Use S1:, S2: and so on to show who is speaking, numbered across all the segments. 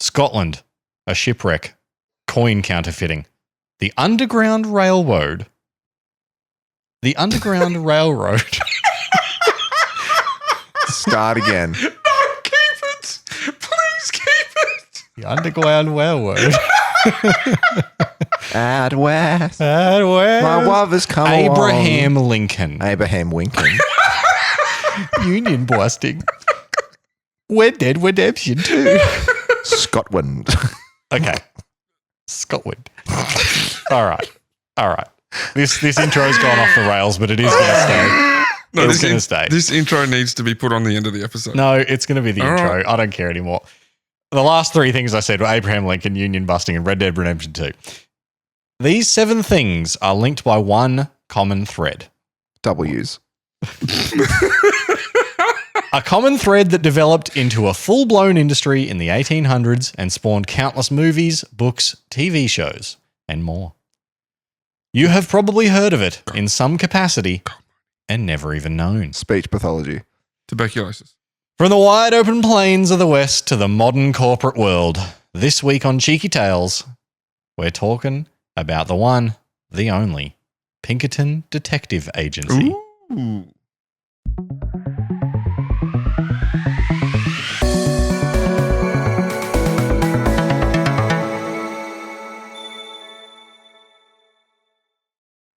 S1: Scotland, a shipwreck, coin counterfeiting, the Underground Railroad. The Underground Railroad.
S2: Start again.
S3: No, keep it. Please keep it.
S1: The Underground Railroad.
S2: Out west.
S1: Out west.
S2: My lover's come
S1: Abraham Lincoln.
S2: Abraham Lincoln.
S1: Union busting. We're dead redemption too.
S2: Scotland.
S1: Okay. Scotland. All right. This intro's gone off the rails, but it is going to stay.
S3: No,
S1: it's going to stay.
S3: This intro needs to be put on the end of the episode.
S1: No, it's going to be the
S3: All
S1: intro.
S3: right.
S1: I don't care anymore. The last three things I said were Abraham Lincoln, Union busting, and Red Dead Redemption 2. These 7 things are linked by one common thread.
S2: W's.
S1: A common thread that developed into a full-blown industry in the 1800s and spawned countless movies, books, TV shows, and more. You have probably heard of it in some capacity and never even known.
S2: Speech pathology.
S3: Tuberculosis.
S1: From the wide open plains of the West to the modern corporate world, this week on Cheeky Tales, we're talking about the one, the only, Pinkerton Detective Agency.
S3: Ooh.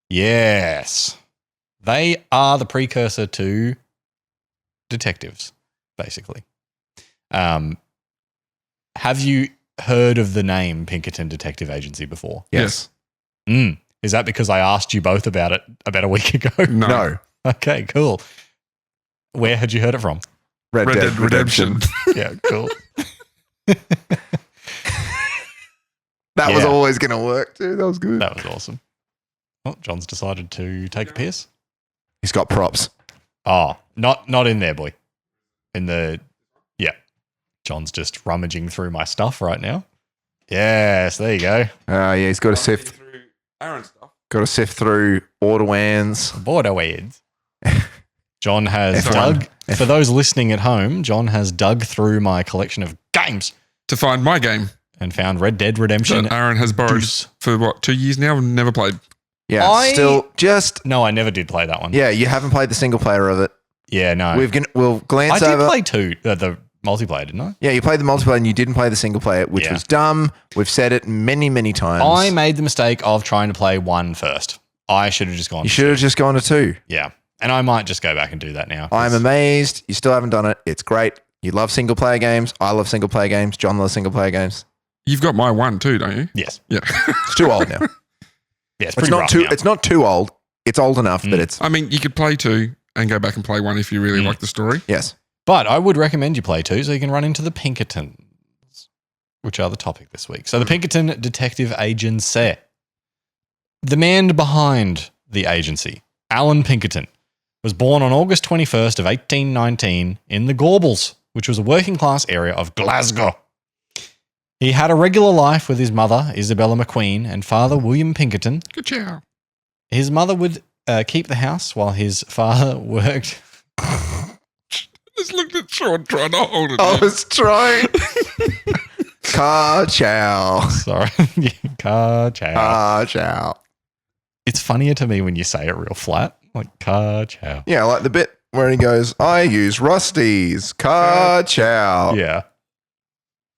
S1: Yes. They are the precursor to detectives, basically. Have you heard of the name Pinkerton Detective Agency before?
S2: Yes.
S1: Is that because I asked you both about it about a week ago?
S2: No.
S1: Okay, cool. Where had you heard it from?
S2: Red Dead Redemption.
S1: Yeah, cool.
S2: That was
S1: Yeah.
S2: always going to work too. That was good.
S1: That was awesome. Well, John's decided to take a piss.
S2: He's got props.
S1: Oh, not in there, boy. Yeah. John's just rummaging through my stuff right now. Yes, there you go.
S2: Yeah, he's got to sift.
S3: Through Aaron's stuff.
S2: Got to sift through Autowans.
S1: Border heads. John has
S2: F1.
S1: dug, for those listening at home, John has dug through my collection of games
S3: To find my game
S1: and found Red Dead Redemption.
S3: that Aaron has borrowed
S1: Deuce.
S3: for what, 2 years now? Never played.
S2: Yeah, still just.
S1: No, I never did play that one.
S2: Yeah, you haven't played the single player of it.
S1: Yeah, no.
S2: We'll glance
S1: I
S2: over.
S1: did play the multiplayer, didn't I?
S2: Yeah, you played the multiplayer and you didn't play the single player, which
S1: Yeah.
S2: was dumb. We've said it many, many times.
S1: I made the mistake of trying to play 1 first. I should have just gone
S2: You
S1: to
S2: should have just gone to 2.
S1: Yeah. And I might just go back and do that now.
S2: I'm amazed. You still haven't done it. It's great. You love single player games. I love single player games. John loves single player games.
S3: You've got my one too, don't you?
S1: Yes.
S3: Yeah.
S2: It's too old now.
S1: Yeah, it's
S2: It's
S1: pretty
S2: not
S1: rough
S2: too.
S1: now.
S2: It's not too old. It's old enough, but it's
S3: I mean, you could play 2 and go back and play 1 if you really like the story.
S2: yes.
S1: But I would recommend you play 2 so you can run into the Pinkertons, which are the topic this week. So the Pinkerton Detective Agency. The man behind the agency, Alan Pinkerton, was born on August 21st of 1819 in the Gorbals, which was a working class area of Glasgow. He had a regular life with his mother, Isabella McQueen, and father, William Pinkerton.
S3: Good chow.
S1: His mother would keep the house while his father worked.
S3: Just looked at Sean trying to hold it.
S2: I was trying. Car chow.
S1: Sorry. Car chow.
S2: Car chow.
S1: It's funnier to me when you say it real flat, like car chow.
S2: Yeah, like the bit where he goes, I use Rusty's car chow.
S1: Yeah.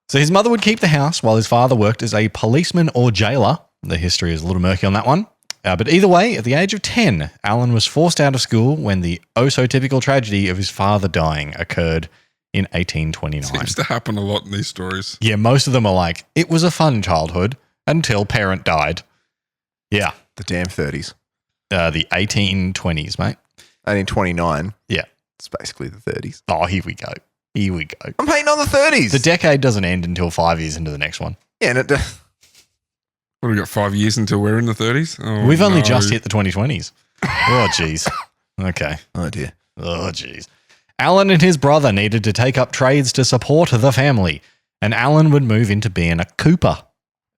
S1: So his mother would keep the house while his father worked as a policeman or jailer. The history is a little murky on that one. But either way, at the age of 10, Alan was forced out of school when the oh-so-typical tragedy of his father dying occurred in 1829.
S3: Seems to happen a lot in these stories.
S1: Yeah, most of them are like, it was a fun childhood until parent died. Yeah,
S2: The damn 30s.
S1: the 1820s, mate.
S2: 1829.
S1: Yeah.
S2: It's basically the 30s.
S1: Oh, here we go. Here we go.
S2: I'm hating on the 30s.
S1: The decade doesn't end until 5 years into the next one.
S2: yeah, and
S3: What, we got 5 years until we're in the 30s? Oh,
S1: We've only
S3: no.
S1: just hit the 2020s. Oh, jeez. Okay.
S2: oh dear.
S1: Oh, jeez. Alan and his brother needed to take up trades to support the family, and Alan would move into being a cooper.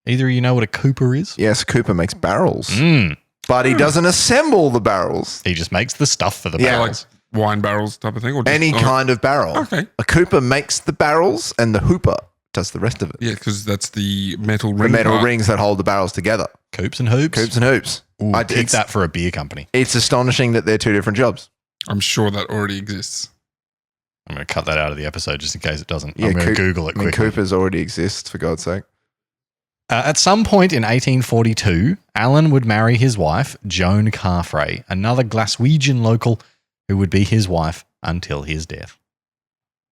S1: Either of you know what a cooper is?
S2: Yes, Cooper makes barrels,
S1: Mm.
S2: but he doesn't assemble the barrels.
S1: He just makes the stuff for the
S2: Yeah,
S1: barrels.
S3: Wine barrels type of thing? Or just,
S2: Any kind of barrel.
S3: Okay.
S2: A Cooper makes the barrels and the Hooper does the rest of it.
S3: Yeah, because that's the metal
S2: The
S3: ring.
S2: metal
S3: part.
S2: rings that hold the barrels together.
S1: Coops and hoops.
S2: Coops and hoops.
S1: Ooh,
S2: I-
S1: keep
S2: it's-
S1: that for a beer company.
S2: It's astonishing that they're two different jobs.
S3: I'm sure that already exists.
S1: I'm going to cut that out of the episode just in case it doesn't.
S2: Yeah,
S1: I'm going to
S2: Coop-
S1: Google it
S2: I mean,
S1: quickly.
S2: Coopers already exists, for God's sake.
S1: At some point in 1842, Alan would marry his wife, Joan Carfrae, another Glaswegian local who would be his wife until his death.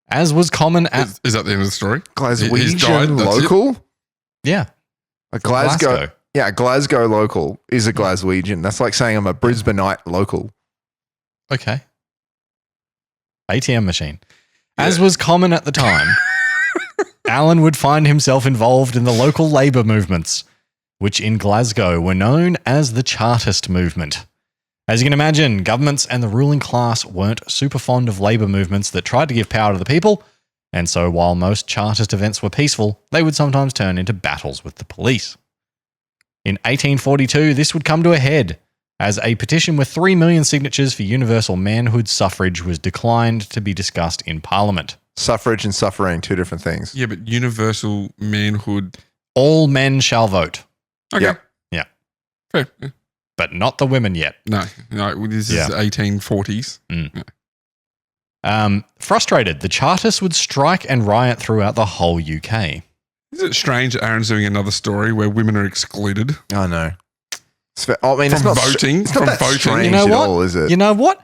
S1: As was common at...
S3: Is that the end of the story? He's died,
S2: Glaswegian
S3: that's it?
S2: local?
S1: Yeah.
S2: A
S1: from
S2: Glasgow. Yeah, a Glasgow local is a Glaswegian. That's like saying I'm a Brisbaneite local.
S1: Okay. ATM machine. As was common at the time, Alan would find himself involved in the local labour movements, which in Glasgow were known as the Chartist movement. As you can imagine, governments and the ruling class weren't super fond of labour movements that tried to give power to the people, and so while most Chartist events were peaceful, they would sometimes turn into battles with the police. In 1842, this would come to a head, as a petition with 3 million signatures for universal manhood suffrage was declined to be discussed in Parliament.
S2: Suffrage and suffering, two different things.
S3: Yeah, but universal manhood.
S1: All men shall vote,
S3: Okay.
S2: Yep.
S1: Yeah.
S3: Fair. Yeah.
S1: but not the women yet.
S3: No, this
S1: Yeah.
S3: is 1840s.
S1: Frustrated, the Chartists would strike and riot throughout the whole UK.
S3: Is it strange that Aaron's doing another story where women are excluded
S2: I know. I mean, it's
S3: from
S2: not
S3: voting?
S2: It's not
S3: From
S2: that
S3: voting?
S2: strange
S1: You know
S2: at
S1: what?
S2: all, is it?
S1: You know what?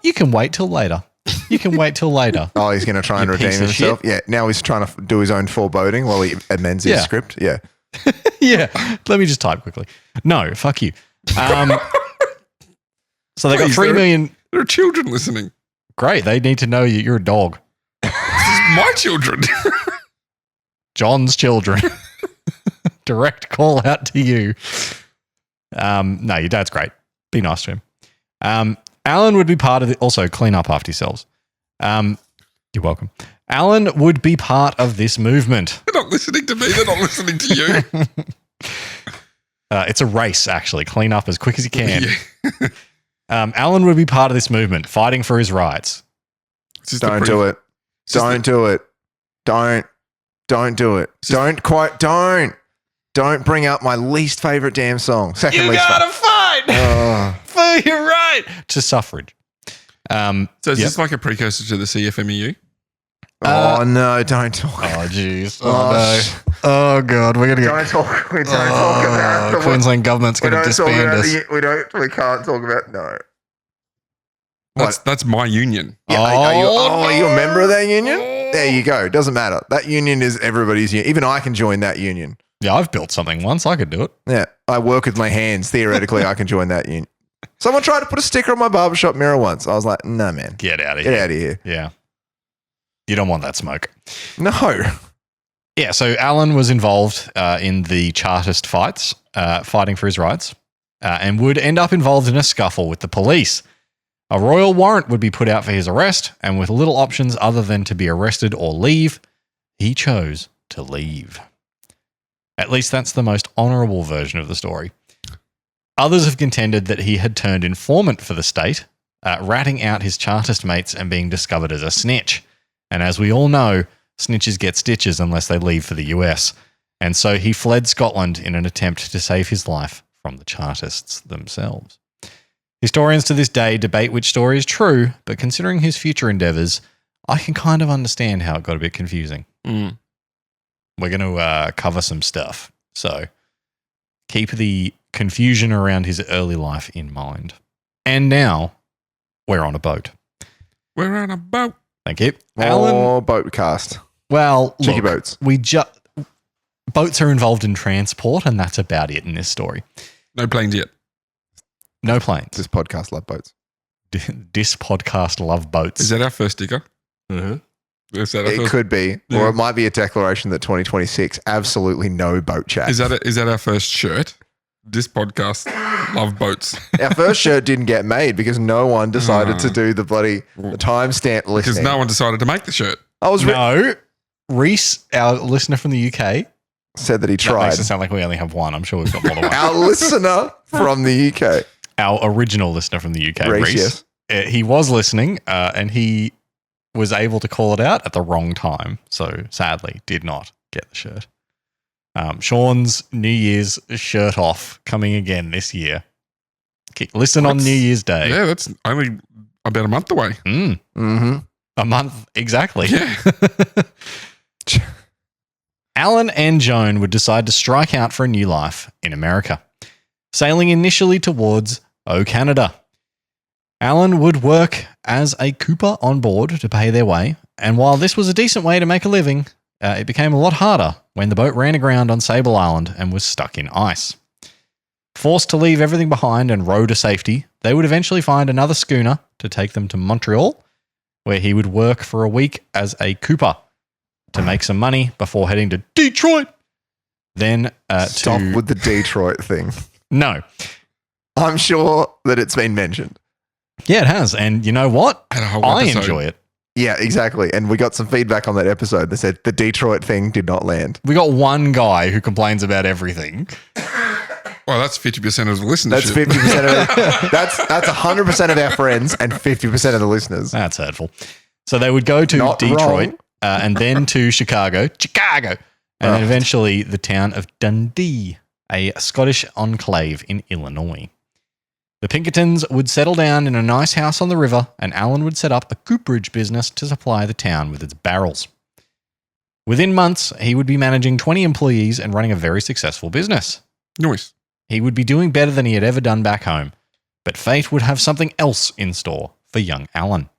S1: You can wait till later. You can wait till later.
S2: Oh, he's going to try and
S1: You
S2: redeem
S1: piece of
S2: himself. Yeah, now he's trying to do his own foreboding while he amends his
S1: Yeah.
S2: script. Yeah.
S1: Yeah. Let me just type quickly. No, fuck you. So they got
S3: Please,
S1: 3 million.
S3: There are children listening.
S1: Great. They need to know you're a dog.
S3: This is my children.
S1: John's children. Direct call out to you. No, your dad's great. Be nice to him. Alan would be part of the, also clean up after yourselves. You're welcome. Alan would be part of this movement.
S3: They're not listening to me. They're not listening to you.
S1: It's a race, actually. Clean up as quick as you can.
S3: Yeah.
S1: Alan would be part of this movement, fighting for his rights.
S3: It's just the
S2: Don't
S3: pre-
S2: do it.
S3: it's just
S2: Don't do it. Don't do it. Don't bring up my least favorite damn song. Second least favorite.
S1: fight for your right to suffrage.
S3: So is
S1: Yep.
S3: this like a precursor to the CFMEU?
S2: Oh no! Don't talk.
S1: Oh, jeez.
S2: Oh,
S1: no. Oh, God. We're going to get...
S2: Don't talk. We don't talk about the
S1: Queensland government's
S2: We
S1: going to
S2: don't talk
S1: disband
S2: about
S1: us.
S2: We can't talk about no.
S3: That's my union.
S2: Yeah, are you a member of that union? There you go. Doesn't matter. That union is everybody's union. Even I can join that union.
S1: Yeah, I've built something once. I could do it.
S2: Yeah, I work with my hands. Theoretically, I can join that union. Someone tried to put a sticker on my barbershop mirror once. I was like, no, man.
S1: Get out of
S2: Get
S1: here.
S2: out of here.
S1: Yeah. You don't want that smoke.
S2: No.
S1: Yeah, so Alan was involved in the Chartist fights, fighting for his rights, and would end up involved in a scuffle with the police. A royal warrant would be put out for his arrest, and with little options other than to be arrested or leave, he chose to leave. At least that's the most honourable version of the story. Others have contended that he had turned informant for the state, ratting out his Chartist mates and being discovered as a snitch. And as we all know, snitches get stitches unless they leave for the US. And so he fled Scotland in an attempt to save his life from the Chartists themselves. Historians to this day debate which story is true, but considering his future endeavours, I can kind of understand how it got a bit confusing.
S3: Mm.
S1: We're going to cover some stuff. So keep the confusion around his early life in mind. And now we're on a boat.
S3: We're on a boat.
S1: Thank you. Alan,
S2: More boat cast.
S1: well,
S2: Cheeky
S1: look,
S2: boats.
S1: boats are involved in transport, and that's about it in this story.
S3: No planes yet.
S1: No planes.
S2: This podcast love boats.
S1: This podcast love boats.
S3: Is that our first sticker?
S1: Mm-hmm.
S3: Is that our
S2: It
S3: first?
S2: could be,
S3: Yeah.
S2: or it might be a declaration that 2026 absolutely no boat chat.
S3: Is that our first shirt? This podcast love boats
S2: Our first shirt didn't get made because no one decided to do the bloody the timestamp
S3: because
S2: listening.
S3: no one decided to make the shirt.
S2: I was
S1: No. Reese, our listener from the UK,
S2: said that he
S1: that
S2: tried.
S1: makes it sound like we only have one. I'm sure we've got more than one.
S2: Our listener from the UK,
S1: Our original listener from the UK,
S2: Reese,
S1: Reese.
S2: yes.
S1: He was listening, and he was able to call it out at the wrong time. So sadly, did not. get the shirt. Sean's New Year's shirt off coming again this year. Listen on New Year's Day.
S3: Yeah, that's only about a month away.
S2: Mm-hmm.
S1: A month, exactly.
S3: Yeah.
S1: Alan and Joan would decide to strike out for a new life in America, sailing initially towards Canada. Alan would work as a cooper on board to pay their way, and while this was a decent way to make a living, it became a lot harder when the boat ran aground on Sable Island and was stuck in ice. Forced to leave everything behind and row to safety, they would eventually find another schooner to take them to Montreal, where he would work for a week as a cooper to make some money before heading to Detroit. Then
S2: Stop with the Detroit thing.
S1: No.
S2: I'm sure that it's been mentioned.
S1: Yeah, it has. And you know what?
S3: Had a whole
S1: I
S3: episode.
S1: enjoy it.
S2: Yeah, exactly. And we got some feedback on that episode that said the Detroit thing did not land.
S1: We got one guy who complains about everything.
S3: Well, that's 50% of the listenership.
S2: That's 50% of that's 100% of our friends and 50% of the listeners.
S1: That's hurtful. So they would go to
S2: Not
S1: Detroit and then to Chicago, and then eventually the town of Dundee, a Scottish enclave in Illinois. The Pinkertons would settle down in a nice house on the river, and Alan would set up a cooperage business to supply the town with its barrels. Within months, he would be managing 20 employees and running a very successful business.
S3: Nice.
S1: He would be doing better than he had ever done back home, but fate would have something else in store for young Alan.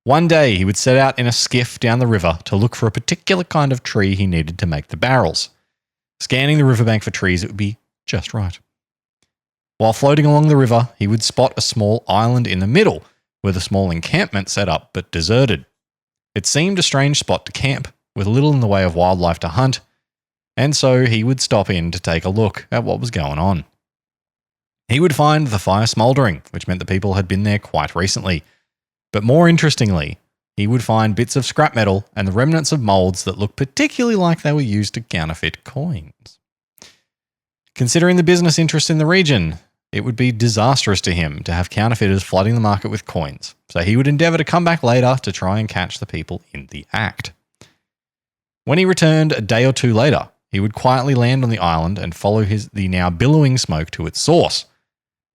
S1: One day, he would set out in a skiff down the river to look for a particular kind of tree he needed to make the barrels. Scanning the riverbank for trees, it would be just right. While floating along the river, he would spot a small island in the middle with a small encampment set up but deserted. It seemed a strange spot to camp, with little in the way of wildlife to hunt, and so he would stop in to take a look at what was going on. He would find the fire smouldering, which meant the people had been there quite recently. But more interestingly, he would find bits of scrap metal and the remnants of molds that looked particularly like they were used to counterfeit coins. Considering the business interest in the region, it would be disastrous to him to have counterfeiters flooding the market with coins, so he would endeavour to come back later to try and catch the people in the act. When he returned a day or two later, he would quietly land on the island and follow the now billowing smoke to its source.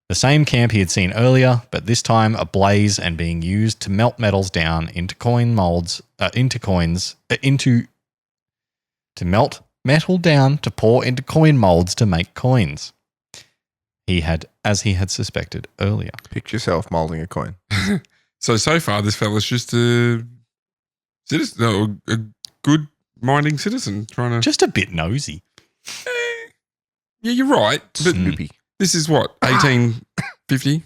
S1: The same camp he had seen earlier, but this time ablaze and being used to melt metals down into coin molds, to melt metal down to pour into coin molds to make coins. As he had suspected earlier.
S2: Picture yourself molding a coin.
S3: So far, this fella's just a citizen, no, a good minding citizen trying to.
S1: Just a bit nosy.
S3: Yeah, you're right. But
S2: Snoopy.
S3: this is what, 1850?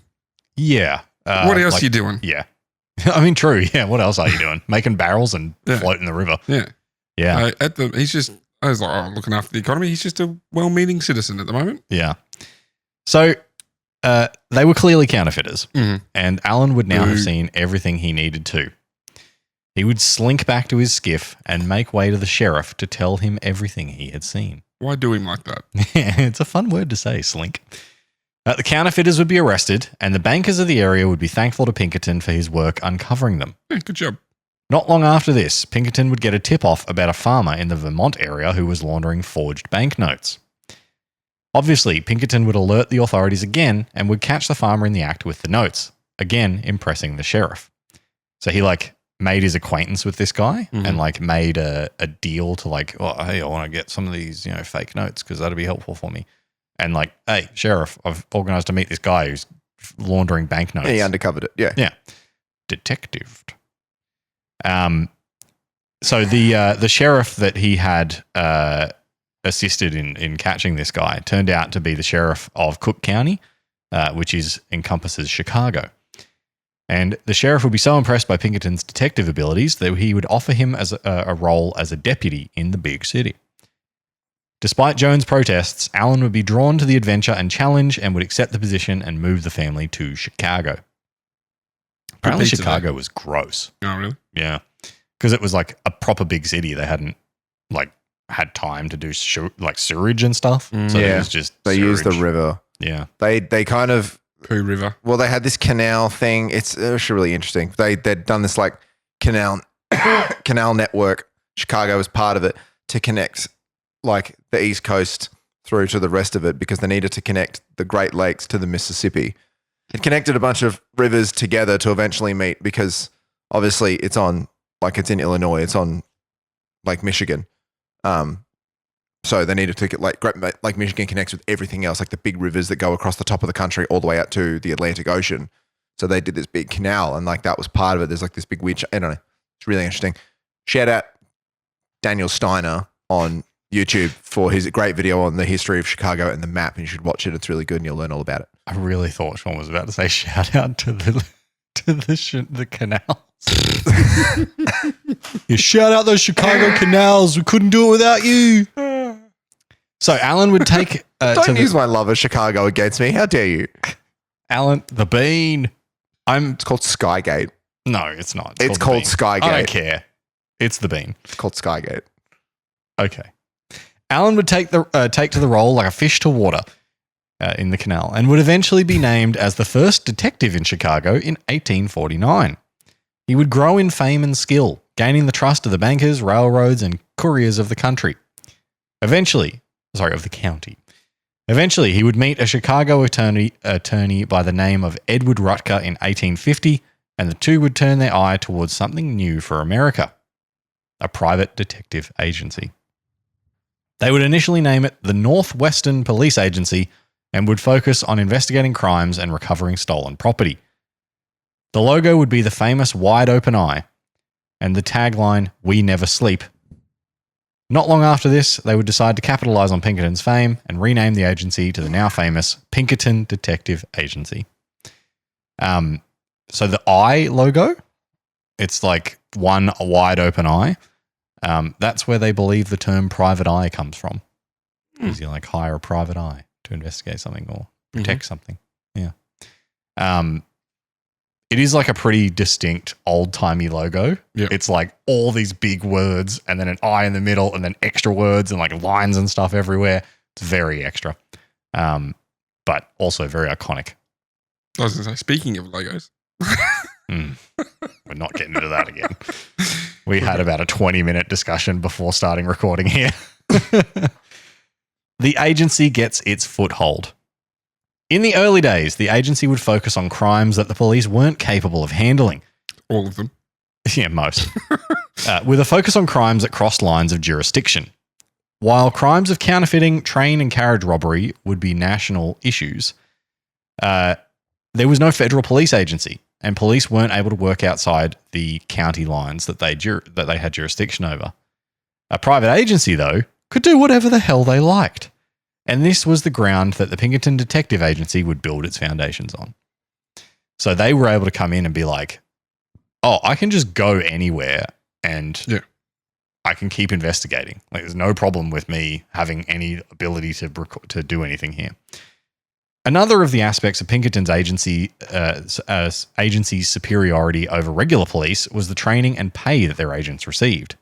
S1: Yeah.
S3: What else are you doing?
S1: Yeah. I mean, true. Yeah. What else are you doing? Making barrels and floating the river.
S3: Yeah.
S1: Yeah.
S3: I was like, looking after the economy. He's just a well-meaning citizen at the moment.
S1: Yeah. So they were clearly counterfeiters, and Alan would now have seen everything he needed to. He would slink back to his skiff and make way to the sheriff to tell him everything he had seen.
S3: Why do him like that?
S1: It's a fun word to say, slink. The counterfeiters would be arrested, and the bankers of the area would be thankful to Pinkerton for his work uncovering them.
S3: Yeah, good job.
S1: Not long after this, Pinkerton would get a tip-off about a farmer in the Vermont area who was laundering forged banknotes. Obviously, Pinkerton would alert the authorities again and would catch the farmer in the act with the notes, again impressing the sheriff. So he made his acquaintance with this guy and made a deal to hey, I want to get some of these fake notes because that'd be helpful for me. And hey, sheriff, I've organised to meet this guy who's laundering banknotes.
S2: Yeah, he undercovered it. Yeah.
S1: Yeah. Detective. So the sheriff that he had assisted in catching this guy turned out to be the sheriff of Cook County, which encompasses Chicago. And the sheriff would be so impressed by Pinkerton's detective abilities that he would offer him as a role as a deputy in the big city. Despite Jones' protests, Alan would be drawn to the adventure and challenge and would accept the position and move the family to Chicago. Apparently Chicago was gross.
S3: Oh, really?
S1: Yeah. Because it was a proper big city. They hadn't had time to do sewage and stuff. So it was just
S2: they
S1: sewage.
S2: used the river.
S1: Yeah.
S2: They kind of
S3: Pooh River.
S2: Well, they had this canal thing. It's actually really interesting. They'd done this canal network. Chicago was part of it to connect like the East Coast through to the rest of it because they needed to connect the Great Lakes to the Mississippi. It connected a bunch of rivers together to eventually meet because obviously it's in Illinois, it's on Lake Michigan. So they needed to get like Michigan connects with everything else, like the big rivers that go across the top of the country all the way out to the Atlantic Ocean. So they did this big canal and like that was part of it. There's like this big weird, I don't know. It's really interesting. Shout out Daniel Steiner on YouTube for his great video on the history of Chicago and the map. And you should watch it. It's really good and you'll learn all about it.
S1: I really thought Sean was about to say shout out to the canals. You shout out those Chicago canals. We couldn't do it without you. So Alan would take.
S2: Don't use my love of Chicago against me. How dare you?
S1: Alan, the Bean.
S2: It's called Skygate.
S1: No, it's not.
S2: It's called Skygate.
S1: I don't care. It's the Bean.
S2: It's called Skygate.
S1: Okay. Alan would take to the role like a fish to water in the canal and would eventually be named as the first detective in Chicago in 1849. He would grow in fame and skill, gaining the trust of the bankers, railroads, and couriers of the country. Of the county. Eventually, he would meet a Chicago attorney by the name of Edward Rutker in 1850, and the two would turn their eye towards something new for America, a private detective agency. They would initially name it the Northwestern Police Agency and would focus on investigating crimes and recovering stolen property. The logo would be the famous wide open eye and the tagline, "We never sleep." Not long after this, they would decide to capitalize on Pinkerton's fame and rename the agency to the now famous Pinkerton Detective Agency. So the eye logo, it's like one wide open eye. That's where they believe the term private eye comes from. Because you like hire a private eye to investigate something or protect something. Yeah. It is like a pretty distinct old-timey logo.
S3: Yep.
S1: It's like all these big words and then an eye in the middle and then extra words and like lines and stuff everywhere. It's very extra, but also very iconic.
S3: I was going to say, speaking of logos.
S1: We're not getting into that again. We had about a 20-minute discussion before starting recording here. The agency gets its foothold. In the early days, the agency would focus on crimes that the police weren't capable of handling.
S3: All of them.
S1: Yeah, most. With a focus on crimes that crossed lines of jurisdiction. While crimes of counterfeiting, train and carriage robbery would be national issues, there was no federal police agency, and police weren't able to work outside the county lines that they had jurisdiction over. A private agency, though, could do whatever the hell they liked. And this was the ground that the Pinkerton Detective Agency would build its foundations on. So they were able to come in and be like, oh, I can just go anywhere and I can keep investigating. Like, there's no problem with me having any ability to do anything here. Another of the aspects of Pinkerton's agency's superiority over regular police was the training and pay that their agents received.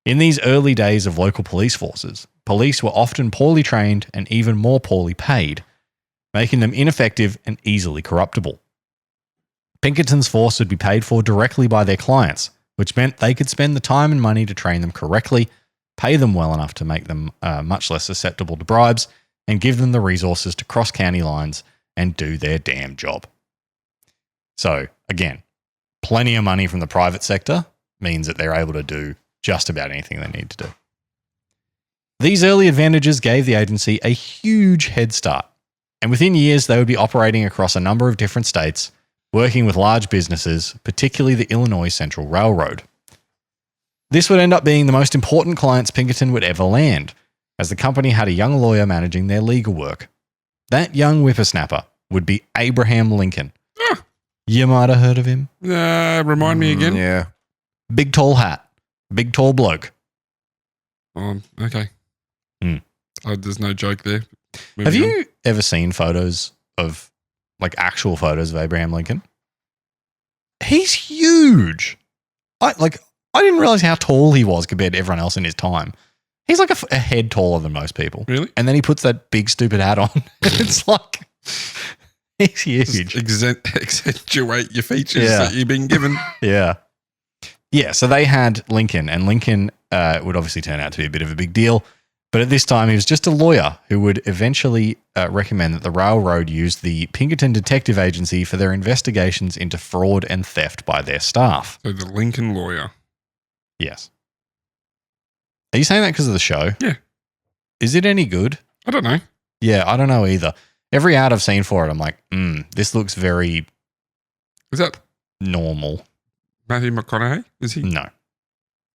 S1: In these early days of local police forces, police were often poorly trained and even more poorly paid, making them ineffective and easily corruptible. Pinkerton's force would be paid for directly by their clients, which meant they could spend the time and money to train them correctly, pay them well enough to make them much less susceptible to bribes, and give them the resources to cross county lines and do their damn job. So, again, plenty of money from the private sector means that they're able to do just about anything they need to do. These early advantages gave the agency a huge head start, and within years they would be operating across a number of different states, working with large businesses, particularly the Illinois Central Railroad. This would end up being the most important clients Pinkerton would ever land, as the company had a young lawyer managing their legal work. That young whippersnapper would be Abraham Lincoln. You might have heard of him.
S3: Remind me again.
S2: Yeah.
S1: Big tall hat. Big tall bloke.
S3: Okay. There's no joke there.
S1: Have you ever seen photos of, like, actual photos of Abraham Lincoln? He's huge. I didn't realize how tall he was compared to everyone else in his time. He's like a head taller than most people.
S3: Really?
S1: And then he puts that big stupid hat on. It's like, he's huge.
S3: Accentuate your features that you've been given.
S1: Yeah. Yeah, so they had Lincoln, and Lincoln it would obviously turn out to be a bit of a big deal. But at this time, he was just a lawyer who would eventually recommend that the railroad use the Pinkerton Detective Agency for their investigations into fraud and theft by their staff.
S3: So the Lincoln lawyer.
S1: Yes. Are you saying that because of the show?
S3: Yeah.
S1: Is it any good?
S3: I don't know.
S1: Yeah, I don't know either. Every ad I've seen for it, I'm like, this looks very
S3: Is that
S1: normal.
S3: Matthew McConaughey? Is he?
S1: No.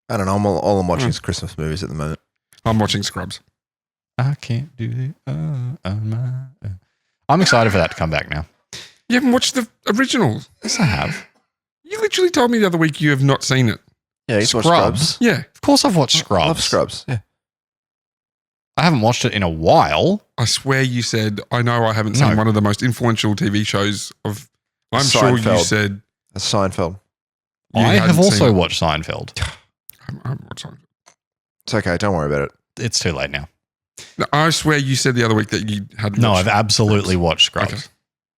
S2: I don't know. All I'm watching is Christmas movies at the moment.
S3: I'm watching Scrubs.
S1: I can't do it on my own. I'm excited for that to come back now.
S3: You haven't watched the originals?
S1: Yes, I have.
S3: You literally told me the other week you have not seen it.
S2: Yeah, he's watched Scrubs.
S3: Yeah.
S1: Of course I've watched Scrubs.
S2: I love Scrubs. Yeah.
S1: I haven't watched it in a while.
S3: I swear you said, I know I haven't seen
S1: No.
S3: one of the most influential TV shows of. I'm sure you
S2: Seinfeld.
S3: said.
S2: That's Seinfeld.
S3: you
S1: I have
S3: hadn't seen
S1: also
S3: it.
S1: watched Seinfeld.
S3: I haven't watched Seinfeld.
S2: It's okay. Don't worry about it.
S1: It's too late now.
S3: No, I swear you said the other week that you hadn't
S1: No,
S3: watched
S1: I've absolutely watched Scrubs.
S3: Okay.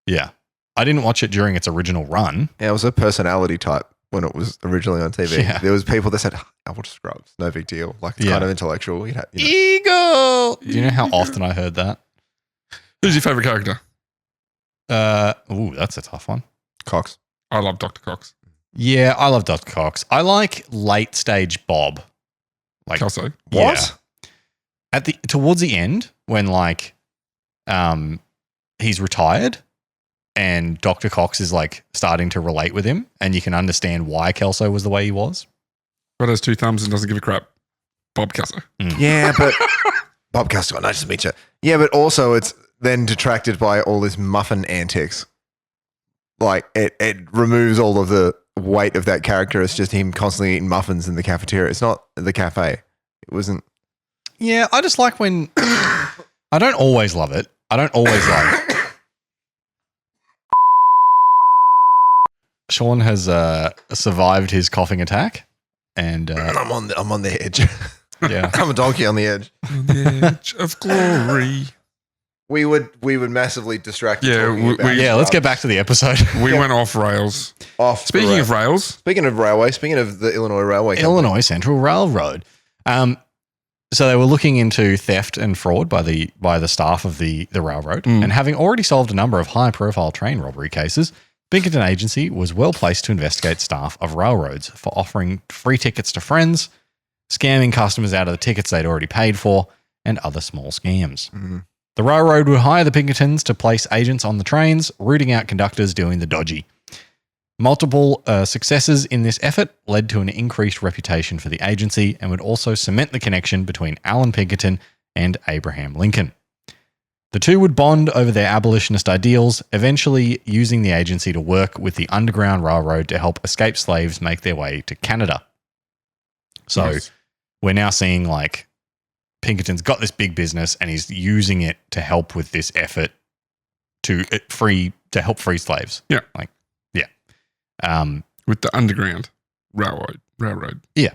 S1: Yeah. I didn't watch it during its original run.
S2: Yeah, it was a personality type when it was originally on TV.
S1: Yeah.
S2: There was people that said, I watched Scrubs. No big deal. Like, it's
S1: Yeah.
S2: kind of intellectual.
S1: Eagle! Do you know how often I heard that?
S3: Who's your favourite character?
S1: That's a tough one.
S2: Cox.
S3: I love Dr. Cox.
S1: Yeah, I love Dr. Cox. I like late stage Bob. Like
S3: Kelso.
S2: What?
S1: At towards the end, when he's retired and Dr. Cox is like starting to relate with him, and you can understand why Kelso was the way he was.
S3: But has two thumbs and doesn't give a crap. Bob Kelso.
S2: Yeah, but Bob Castro, nice to meet you. Yeah, but also it's then detracted by all this muffin antics. Like it removes all of the weight of that character. It's just him constantly eating muffins in the cafeteria. It's not the cafe. It wasn't.
S1: Yeah, I just like when I don't always love it. I don't always like. Sean has survived his coughing attack, and
S2: I'm on the edge.
S1: yeah,
S2: I'm a donkey on the edge.
S3: On the edge of glory.
S2: We would massively distract. you
S3: Yeah,
S2: talking about
S1: yeah. Let's get
S2: Scrubs.
S1: back to the episode.
S3: We went off rails.
S2: Off. the
S3: Speaking
S2: rail.
S3: of rails,
S2: speaking of railway, speaking of the Illinois Railway, Company.
S1: Illinois Central Railroad. So they were looking into theft and fraud by the staff of the railroad, and having already solved a number of high-profile train robbery cases, Pinkerton Agency was well placed to investigate staff of railroads for offering free tickets to friends, scamming customers out of the tickets they'd already paid for, and other small scams. The railroad would hire the Pinkertons to place agents on the trains, rooting out conductors doing the dodgy. Multiple successes in this effort led to an increased reputation for the agency and would also cement the connection between Alan Pinkerton and Abraham Lincoln. The two would bond over their abolitionist ideals, eventually using the agency to work with the Underground Railroad to help escaped slaves make their way to Canada. So
S3: Nice.
S1: we're now seeing like Pinkerton's got this big business and he's using it to help with this effort to help free slaves.
S3: Yeah.
S1: With
S3: the Underground Railroad.
S1: Yeah.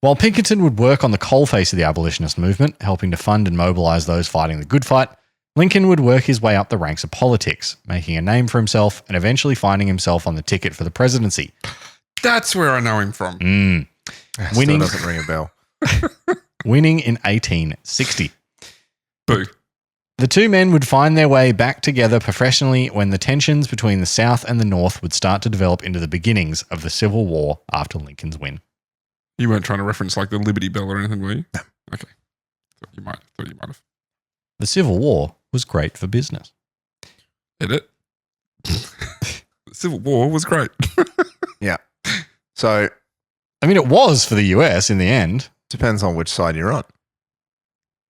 S1: While Pinkerton would work on the coalface of the abolitionist movement, helping to fund and mobilize those fighting the good fight, Lincoln would work his way up the ranks of politics, making a name for himself and eventually finding himself on the ticket for the presidency.
S3: That's where I know him from.
S2: Still
S1: Winning-
S2: doesn't ring a bell.
S1: Winning in 1860.
S3: Boo.
S1: The two men would find their way back together professionally when the tensions between the South and the North would start to develop into the beginnings of the Civil War after Lincoln's win.
S3: You weren't trying to reference like the Liberty Bell or anything, were you? No. Okay. Thought you might have.
S1: The Civil War was great for business.
S3: Hit it. The Civil War was great.
S2: So
S1: I mean, it was for the US in the end.
S2: depends on which side you're on.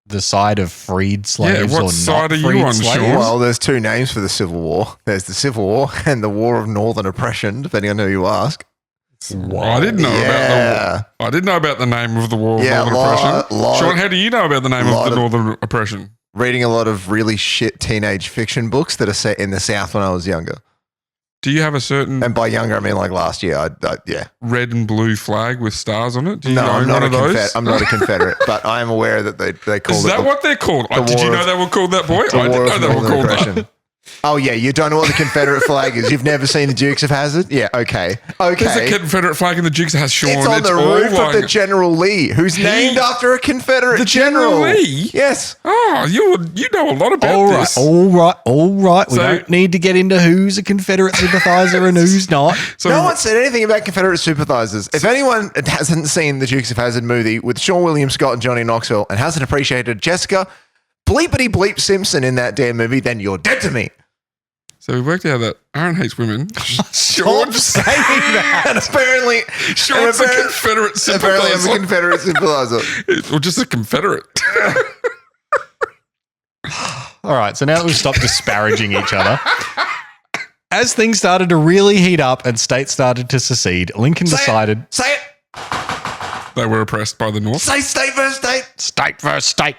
S1: The side of freed slaves
S3: what
S1: or
S3: side
S1: not
S3: are you
S1: freed
S3: on,
S1: slaves.
S3: Sean?
S2: Well, there's two names for the Civil War. There's the Civil War and the War of Northern Oppression, depending on who you ask.
S3: I didn't know about the name of the War of Northern Oppression. Sean, how do you know about the name of the Northern Oppression?
S2: Reading a lot of really shit teenage fiction books that are set in the South when I was younger.
S3: Do you have a certain
S2: And by younger, I mean like last year. Yeah.
S3: red and blue flag with stars on it? Do you
S2: No,
S3: own
S2: I'm not
S3: one
S2: a
S3: of those?
S2: I'm not a Confederate, but I am aware that they call
S3: Is
S2: it
S3: that what they're called?
S2: the
S3: Did you
S2: war
S3: know
S2: of-
S3: they were called that, boy?
S2: the
S3: I
S2: War
S3: didn't know
S2: of
S3: they were
S2: Northern
S3: called
S2: Oppression.
S3: that.
S2: Oh, yeah, you don't know what the Confederate flag is. You've never seen the Dukes of Hazzard? Yeah, okay.
S3: There's a Confederate flag in the Dukes has Sean.
S2: It's on the roof of the General Lee, who's named after a Confederate general.
S3: Lee?
S2: Yes.
S3: Oh, you know a lot about this.
S1: All right. We don't need to get into who's a Confederate sympathizer and who's not.
S2: So no one said anything about Confederate sympathizers. If anyone hasn't seen the Dukes of Hazzard movie with Sean William Scott and Johnny Knoxville and hasn't appreciated Jessica bleepity bleep Simpson in that damn movie, then you're dead to me.
S3: So we worked out that Aaron hates women.
S2: Stop saying that. And apparently,
S3: Sean's a Confederate sympathizer.
S2: Apparently, I'm a Confederate sympathizer.
S3: Or just a Confederate.
S1: All right. So now that we've stopped disparaging each other, as things started to really heat up and states started to secede, Lincoln decided.
S2: Say it.
S3: They were oppressed by the North.
S2: Say state versus state.
S1: State versus state.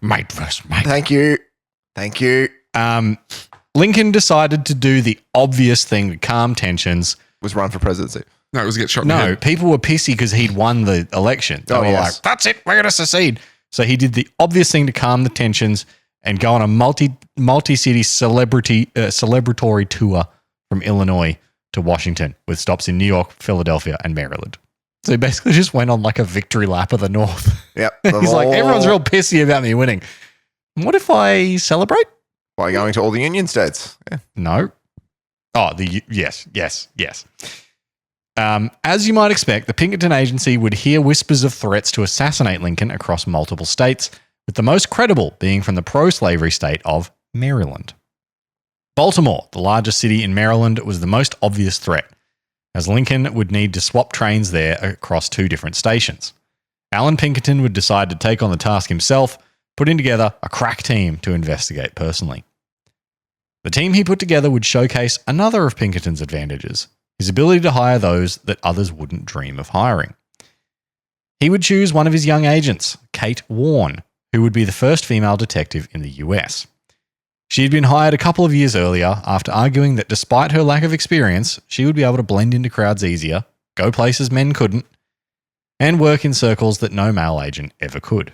S1: Mate versus mate.
S2: Thank you.
S1: Lincoln decided to do the obvious thing to calm tensions.
S2: Was run for presidency.
S3: No, it was get shot in the head.
S1: People were pissy because he'd won the election. They were like, that's it, we're going to secede. So he did the obvious thing to calm the tensions and go on a multi-city celebratory tour from Illinois to Washington with stops in New York, Philadelphia, and Maryland. So he basically just went on like a victory lap of the North.
S2: Yep.
S1: He's like, everyone's real pissy about me winning. What if I celebrate?
S2: By going to all the Union states. Yeah.
S1: No. Oh, yes. As you might expect, the Pinkerton Agency would hear whispers of threats to assassinate Lincoln across multiple states, with the most credible being from the pro-slavery state of Maryland. Baltimore, the largest city in Maryland, was the most obvious threat, as Lincoln would need to swap trains there across two different stations. Alan Pinkerton would decide to take on the task himself, putting together a crack team to investigate personally. The team he put together would showcase another of Pinkerton's advantages, his ability to hire those that others wouldn't dream of hiring. He would choose one of his young agents, Kate Warren, who would be the first female detective in the US. She had been hired a couple of years earlier after arguing that despite her lack of experience, she would be able to blend into crowds easier, go places men couldn't, and work in circles that no male agent ever could.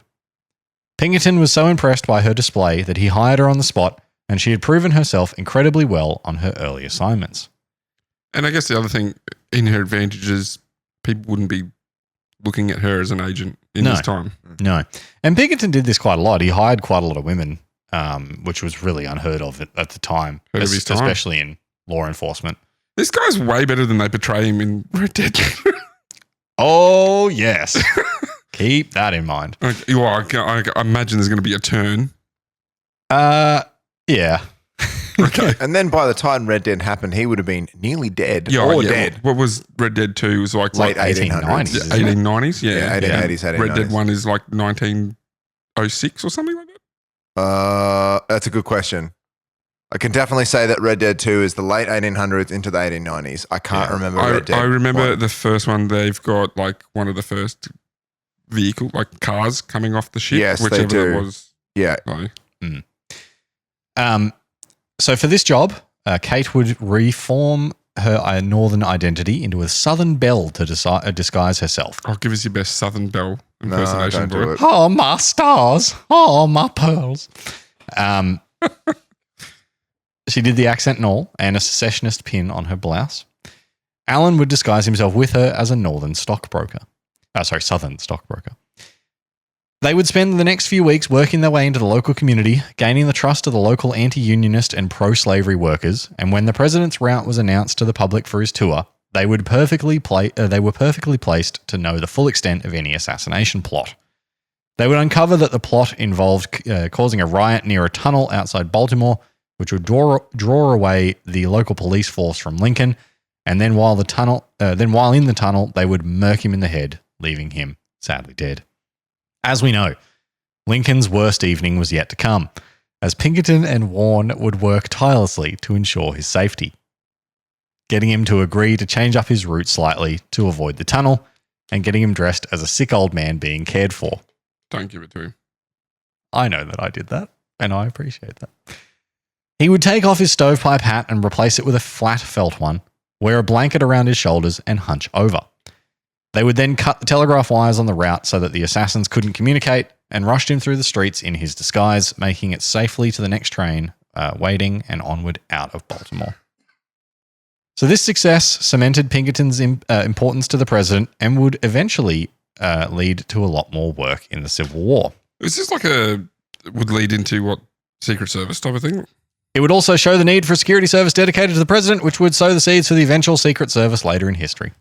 S1: Pinkerton was so impressed by her display that he hired her on the spot, and she had proven herself incredibly well on her early assignments.
S3: And I guess the other thing in her advantage is people wouldn't be looking at her as an agent in this time.
S1: No. And Pinkerton did this quite a lot. He hired quite a lot of women, which was really unheard of at the time, especially in law enforcement.
S3: This guy's way better than they portray him in Red Dead.
S1: Oh, yes. Keep that in mind.
S3: Okay, well, I imagine there's going to be a turn.
S1: Yeah.
S3: Okay.
S2: And then by the time Red Dead happened, he would have been nearly dead dead.
S3: What was Red Dead 2? It was like
S2: late 1800s.
S3: 1890s? Yeah.
S2: 1880s, 1890s.
S3: Red Dead 1 is like 1906 or something like that?
S2: That's a good question. I can definitely say that Red Dead 2 is the late 1800s into the 1890s. I can't remember Red Dead.
S3: I remember the first one, they've got like one of the first vehicle, like cars coming off the ship.
S2: Yes,
S3: whichever
S2: they do.
S3: It was.
S2: Yeah.
S3: Like.
S1: So for this job, Kate would reform her northern identity into a southern belle to disguise herself.
S3: Oh, give us your best Southern Belle impersonation.
S2: No, don't do it.
S1: Oh, my stars. Oh, my pearls. She did the accent and all, and a secessionist pin on her blouse. Alan would disguise himself with her as a southern stockbroker. They would spend the next few weeks working their way into the local community, gaining the trust of the local anti-unionist and pro-slavery workers, and when the president's route was announced to the public for his tour, they were perfectly placed to know the full extent of any assassination plot. They would uncover that the plot involved causing a riot near a tunnel outside Baltimore, which would draw away the local police force from Lincoln, and then while in the tunnel, they would murk him in the head, leaving him sadly dead. As we know, Lincoln's worst evening was yet to come, as Pinkerton and Warren would work tirelessly to ensure his safety, getting him to agree to change up his route slightly to avoid the tunnel, and getting him dressed as a sick old man being cared for.
S3: Don't give it to him.
S1: I know that I did that, and I appreciate that. He would take off his stovepipe hat and replace it with a flat felt one, wear a blanket around his shoulders, and hunch over. They would then cut the telegraph wires on the route so that the assassins couldn't communicate and rushed him through the streets in his disguise, making it safely to the next train waiting and onward out of Baltimore. So this success cemented Pinkerton's importance to the president and would eventually lead to a lot more work in the Civil War.
S3: Is this would lead into what, Secret Service type of thing?
S1: It would also show the need for a security service dedicated to the president, which would sow the seeds for the eventual Secret Service later in history.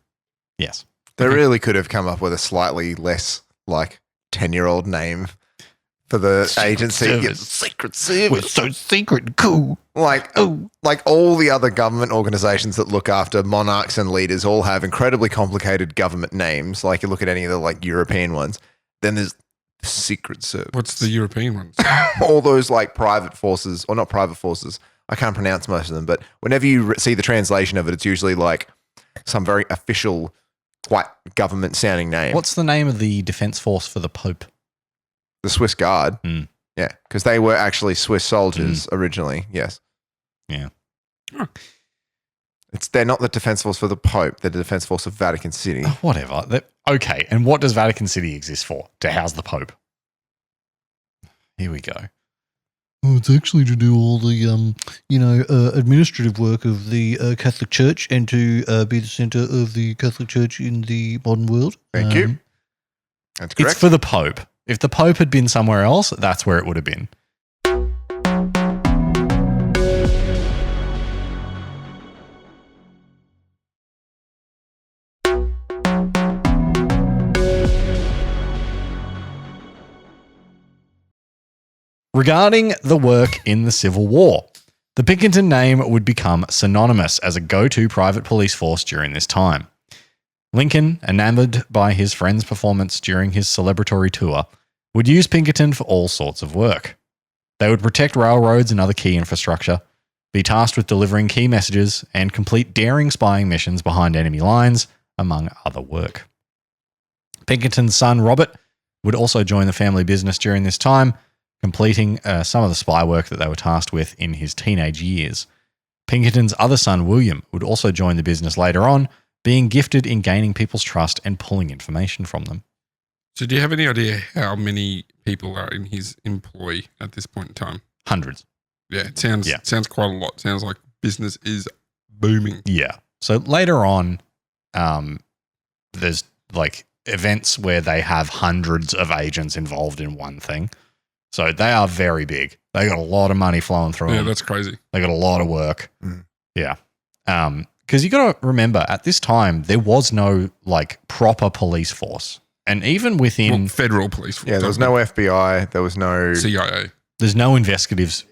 S1: Yes.
S2: They really could have come up with a slightly less 10-year-old name for the agency. Secret Service.
S1: We're so secret and cool.
S2: Like all the other government organizations that look after monarchs and leaders all have incredibly complicated government names. Like you look at any of the European ones. Then there's the Secret Service.
S3: What's the European ones?
S2: All those private forces, or not private forces. I can't pronounce most of them, but whenever you see the translation of it, it's usually some very official, quite government sounding name.
S1: What's the name of the defense force for the Pope?
S2: The Swiss Guard.
S1: Mm.
S2: Yeah, because they were actually Swiss soldiers originally. Yes.
S1: Yeah.
S3: Huh.
S2: They're not the defense force for the Pope. They're the defense force of Vatican City.
S1: Whatever. Okay, and what does Vatican City exist for? To house the Pope. Here we go.
S4: Oh, it's actually to do all the, administrative work of the Catholic Church and to be the center of the Catholic Church in the modern world.
S2: Thank you. That's correct.
S1: It's for the Pope. If the Pope had been somewhere else, that's where it would have been. Regarding the work in the Civil War, the Pinkerton name would become synonymous as a go-to private police force during this time. Lincoln, enamored by his friend's performance during his celebratory tour, would use Pinkerton for all sorts of work. They would protect railroads and other key infrastructure, be tasked with delivering key messages, and complete daring spying missions behind enemy lines, among other work. Pinkerton's son, Robert, would also join the family business during this time, completing some of the spy work that they were tasked with in his teenage years. Pinkerton's other son, William, would also join the business later on, being gifted in gaining people's trust and pulling information from them.
S3: So do you have any idea how many people are in his employ at this point in time?
S1: Hundreds.
S3: Yeah, it sounds quite a lot. Sounds like business is booming.
S1: Yeah. So later on, there's events where they have hundreds of agents involved in one thing. So they are very big. They got a lot of money flowing through them.
S3: Yeah, that's crazy.
S1: They got a lot of work.
S2: Mm.
S1: Yeah. Because you got to remember, at this time, there was no proper police force. And even within
S3: federal police force.
S2: Yeah, there was no FBI. There was no
S3: CIA.
S1: There's no investigatives.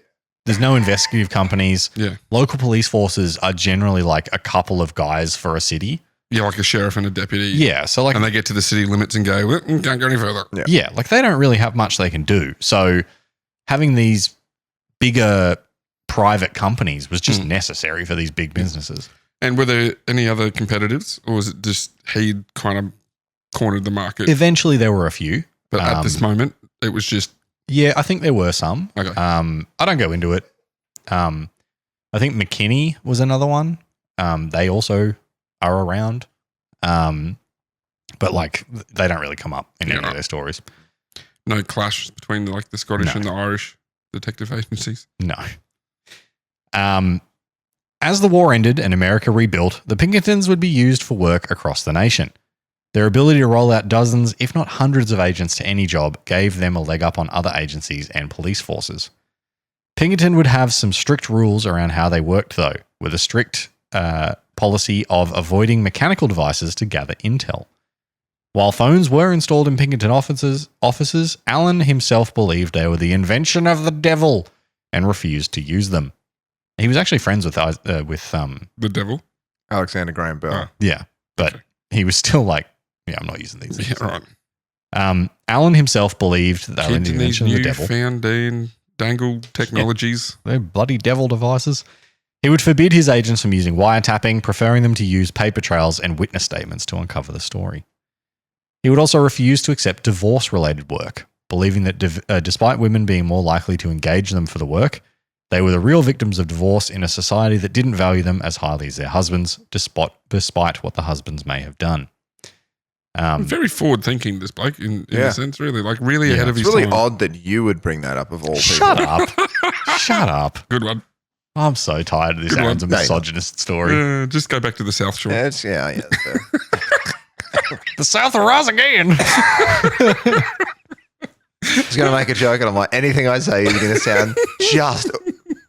S1: There's no investigative companies.
S3: Yeah.
S1: Local police forces are generally a couple of guys for a city.
S3: Yeah, like a sheriff and a deputy.
S1: Yeah. So
S3: and they get to the city limits and go, well, can't go any further.
S1: Yeah. They don't really have much they can do. So having these bigger private companies was just necessary for these big businesses.
S3: And were there any other competitors, or was it just he kind of cornered the market?
S1: Eventually there were a few.
S3: But at this moment, it was just...
S1: Yeah, I think there were some.
S3: Okay.
S1: I don't go into it. I think McKinney was another one. They also are around. But they don't really come up in any of their stories.
S3: No clash between the Scottish and the Irish detective agencies?
S1: No. As the war ended and America rebuilt, the Pinkertons would be used for work across the nation. Their ability to roll out dozens, if not hundreds of agents to any job gave them a leg up on other agencies and police forces. Pinkerton would have some strict rules around how they worked, though, with a strict policy of avoiding mechanical devices to gather intel. While phones were installed in Pinkerton offices, Allen himself believed they were the invention of the devil and refused to use them. He was actually friends with
S3: the devil?
S2: Alexander Graham Bell.
S1: Yeah, but he was still I'm not using these.
S3: Yeah, right.
S1: Allen himself believed that they were the invention of the devil.
S3: Found dangled technologies.
S1: Yeah, they're bloody devil devices. He would forbid his agents from using wiretapping, preferring them to use paper trails and witness statements to uncover the story. He would also refuse to accept divorce-related work, believing that despite women being more likely to engage them for the work, they were the real victims of divorce in a society that didn't value them as highly as their husbands, despite what the husbands may have done.
S3: Very forward thinking, this bloke, in a sense, really. Like, really ahead of his
S2: time. It's really
S3: time.
S2: odd that you would bring that up of all people.
S1: Shut up. Shut up.
S3: Good one.
S1: I'm so tired of this Aaron's a misogynist story.
S3: Just go back to the South Shore.
S2: Yeah.
S1: The South will rise again.
S2: I was going to make a joke, and I'm like, anything I say is going to sound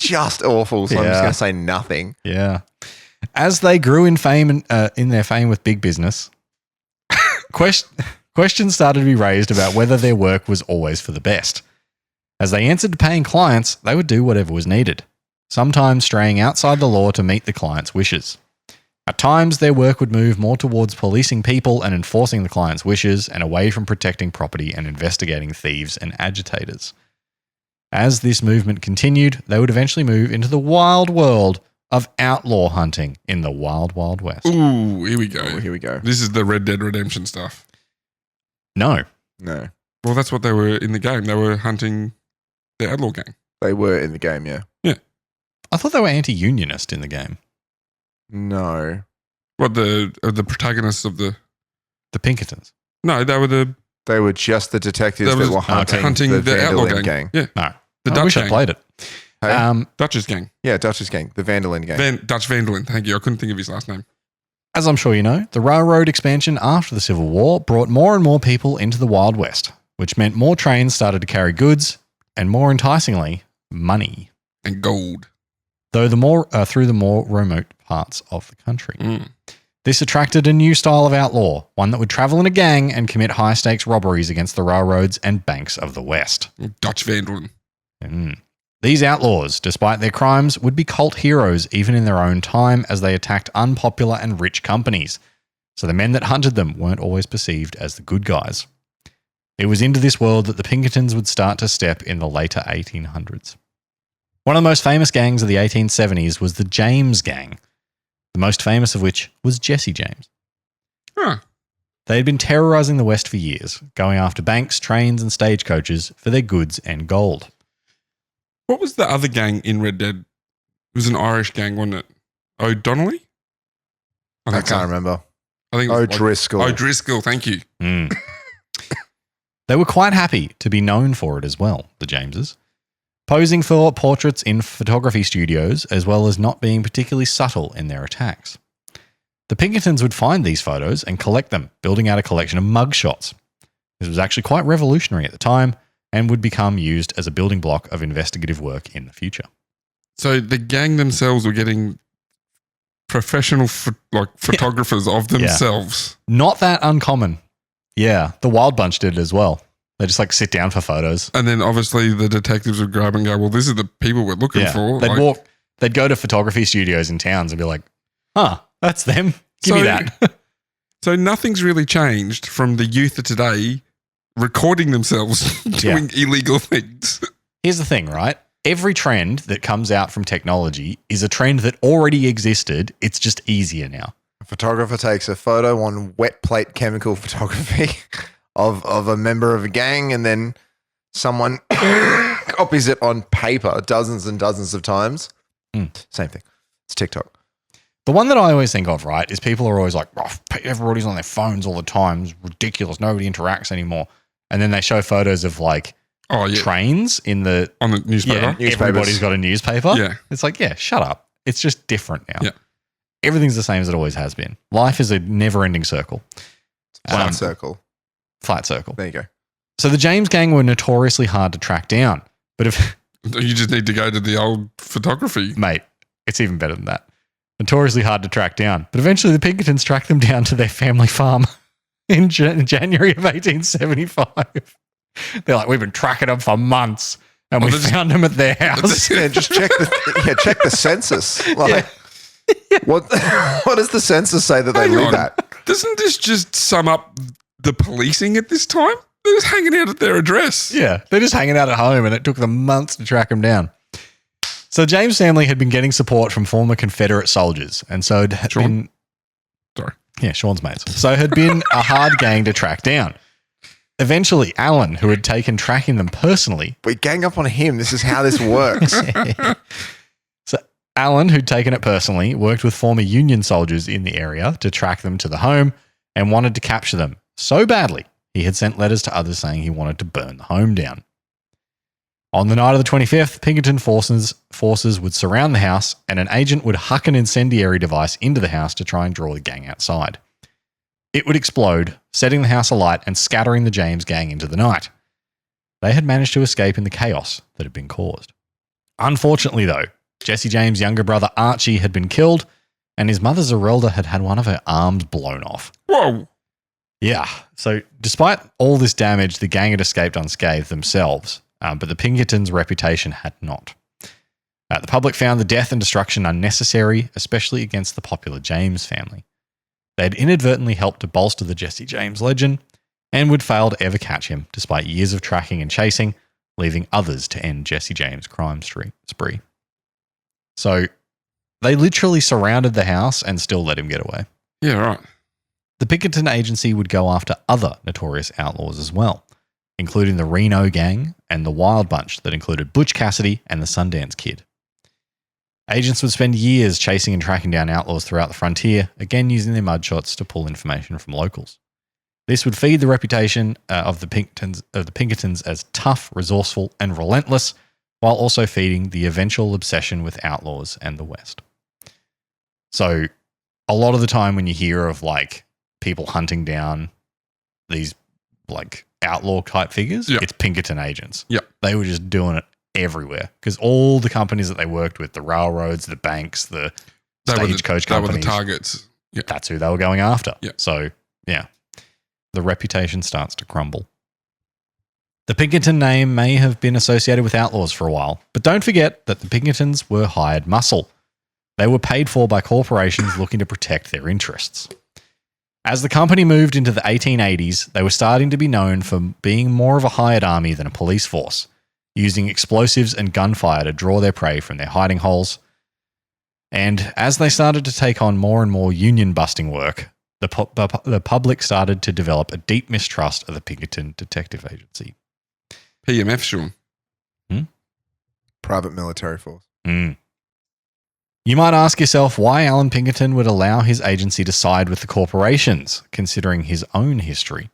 S2: just awful, so I'm just going to say nothing.
S1: Yeah. As they grew in fame and in their fame with big business, questions started to be raised about whether their work was always for the best. As they answered to paying clients, they would do whatever was needed, sometimes straying outside the law to meet the client's wishes. At times, their work would move more towards policing people and enforcing the client's wishes and away from protecting property and investigating thieves and agitators. As this movement continued, they would eventually move into the wild world of outlaw hunting in the Wild Wild West.
S3: Ooh, here we go. This is the Red Dead Redemption stuff.
S1: No.
S3: Well, that's what they were in the game. They were hunting the outlaw gang.
S2: They were in the game, yeah.
S3: Yeah.
S1: I thought they were anti-unionist in the game.
S2: No.
S3: What, the protagonists of the
S1: Pinkertons?
S3: No,
S2: they were just the detectives that were hunting the
S3: outlaw
S2: gang.
S3: Yeah.
S1: No.
S3: The
S1: I wish
S3: Dutch
S1: I played it.
S2: Hey?
S3: Dutch's gang.
S2: Yeah, Dutch's gang. The Vanderlyn gang.
S3: Dutch Vanderlyn. Thank you. I couldn't think of his last name.
S1: As I'm sure you know, the railroad expansion after the Civil War brought more and more people into the Wild West, which meant more trains started to carry goods and, more enticingly, money.
S3: And gold.
S1: Though through the more remote parts of the country.
S3: Mm.
S1: This attracted a new style of outlaw, one that would travel in a gang and commit high-stakes robberies against the railroads and banks of the West.
S3: Dutch Vanderlyn.
S1: These outlaws, despite their crimes, would be cult heroes even in their own time as they attacked unpopular and rich companies. So the men that hunted them weren't always perceived as the good guys. It was into this world that the Pinkertons would start to step in the later 1800s. One of the most famous gangs of the 1870s was the James Gang, the most famous of which was Jesse James.
S3: Huh.
S1: They had been terrorizing the West for years, going after banks, trains, and stagecoaches for their goods and gold.
S3: What was the other gang in Red Dead? It was an Irish gang, wasn't it? O'Donnelly?
S2: I can't remember.
S3: I think
S2: O'Driscoll.
S3: O'Driscoll, thank you.
S1: They were quite happy to be known for it as well, the Jameses, posing for portraits in photography studios as well as not being particularly subtle in their attacks. The Pinkertons would find these photos and collect them, building out a collection of mugshots. This was actually quite revolutionary at the time and would become used as a building block of investigative work in the future.
S3: So the gang themselves were getting professional photographers of themselves.
S1: Yeah. Not that uncommon. Yeah, the Wild Bunch did it as well. They just sit down for photos.
S3: And then obviously the detectives would grab and go, well, this is the people we're looking for.
S1: They'd go to photography studios in towns and be like, that's them. Give me that.
S3: So nothing's really changed from the youth of today recording themselves doing illegal things.
S1: Here's the thing, right? Every trend that comes out from technology is a trend that already existed. It's just easier now.
S2: A photographer takes a photo on wet plate chemical photography of a member of a gang, and then someone copies it on paper dozens and dozens of times. Same thing. It's TikTok.
S1: The one that I always think of, right, is people are always like, everybody's on their phones all the time. It's ridiculous. Nobody interacts anymore. And then they show photos of trains on the newspaper. Yeah, everybody's got a newspaper.
S3: Yeah.
S1: It's like, shut up. It's just different now.
S3: Yeah.
S1: Everything's the same as it always has been. Life is a never-ending circle.
S2: Flat circle.
S1: Flat circle.
S2: There you go.
S1: So the James gang were notoriously hard to track down. But if
S3: you just need to go to the old photography.
S1: Mate, it's even better than that. Notoriously hard to track down. But eventually the Pinkertons tracked them down to their family farm in January of 1875. They're like, we've been tracking them for months and we found them at their house.
S2: Just check the census. What does the census say that they live at?
S3: Doesn't this just sum up the policing at this time? They're just hanging out at their address.
S1: Yeah, they're just hanging out at home and it took them months to track them down. So James' family had been getting support from former Confederate soldiers, and so it had been...
S3: Sorry.
S1: Yeah, Sean's mates. So it had been a hard gang to track down. Eventually, Alan, who had taken tracking them personally...
S2: We gang up on him. This is how this works.
S1: So Alan, who'd taken it personally, worked with former Union soldiers in the area to track them to the home and wanted to capture them, so badly he had sent letters to others saying he wanted to burn the home down. On the night of the 25th, Pinkerton forces would surround the house, and an agent would huck an incendiary device into the house to try and draw the gang outside. It would explode, setting the house alight and scattering the James gang into the night. They had managed to escape in the chaos that had been caused. Unfortunately, though, Jesse James' younger brother Archie had been killed, and his mother Zerelda had had one of her arms blown off.
S3: Whoa.
S1: Yeah, so despite all this damage, the gang had escaped unscathed themselves, but the Pinkertons' reputation had not. The public found the death and destruction unnecessary, especially against the popular James family. They had inadvertently helped to bolster the Jesse James legend and would fail to ever catch him, despite years of tracking and chasing, leaving others to end Jesse James' crime spree. So they literally surrounded the house and still let him get away.
S3: Yeah, right.
S1: The Pinkerton Agency would go after other notorious outlaws as well, including the Reno Gang and the Wild Bunch that included Butch Cassidy and the Sundance Kid. Agents would spend years chasing and tracking down outlaws throughout the frontier, again using their mugshots to pull information from locals. This would feed the reputation of the Pinkertons as tough, resourceful, and relentless, while also feeding the eventual obsession with outlaws and the West. So, a lot of the time when you hear of like people hunting down these like outlaw type figures, it's Pinkerton agents.
S3: Yeah,
S1: they were just doing it everywhere because all the companies that they worked with, the railroads, the banks, the stagecoach companies,
S3: they were the targets. Yeah.
S1: That's who they were going after.
S3: Yeah.
S1: So, yeah, the reputation starts to crumble. The Pinkerton name may have been associated with outlaws for a while, but don't forget that the Pinkertons were hired muscle. They were paid for by corporations looking to protect their interests. As the company moved into the 1880s, they were starting to be known for being more of a hired army than a police force, using explosives and gunfire to draw their prey from their hiding holes. And as they started to take on more and more union-busting work, the public started to develop a deep mistrust of the Pinkerton Detective Agency.
S3: PMF, Sean.
S2: Private military force.
S1: You might ask yourself why Alan Pinkerton would allow his agency to side with the corporations, considering his own history.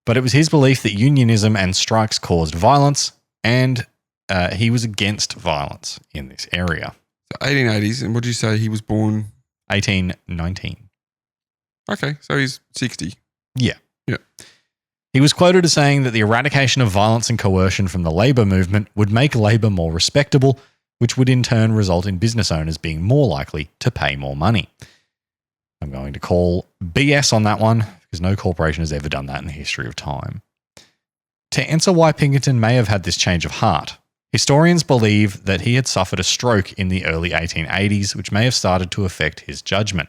S1: But it was his belief that unionism and strikes caused violence, and he was against violence in this area.
S3: So 1880s, and what did you say he was born?
S1: 1819.
S3: Okay, so he's 60.
S1: Yeah.
S3: Yeah.
S1: He was quoted as saying that the eradication of violence and coercion from the labour movement would make labour more respectable, which would in turn result in business owners being more likely to pay more money. I'm going to call BS on that one because no corporation has ever done that in the history of time. To answer why Pinkerton may have had this change of heart, historians believe that he had suffered a stroke in the early 1880s, which may have started to affect his judgment.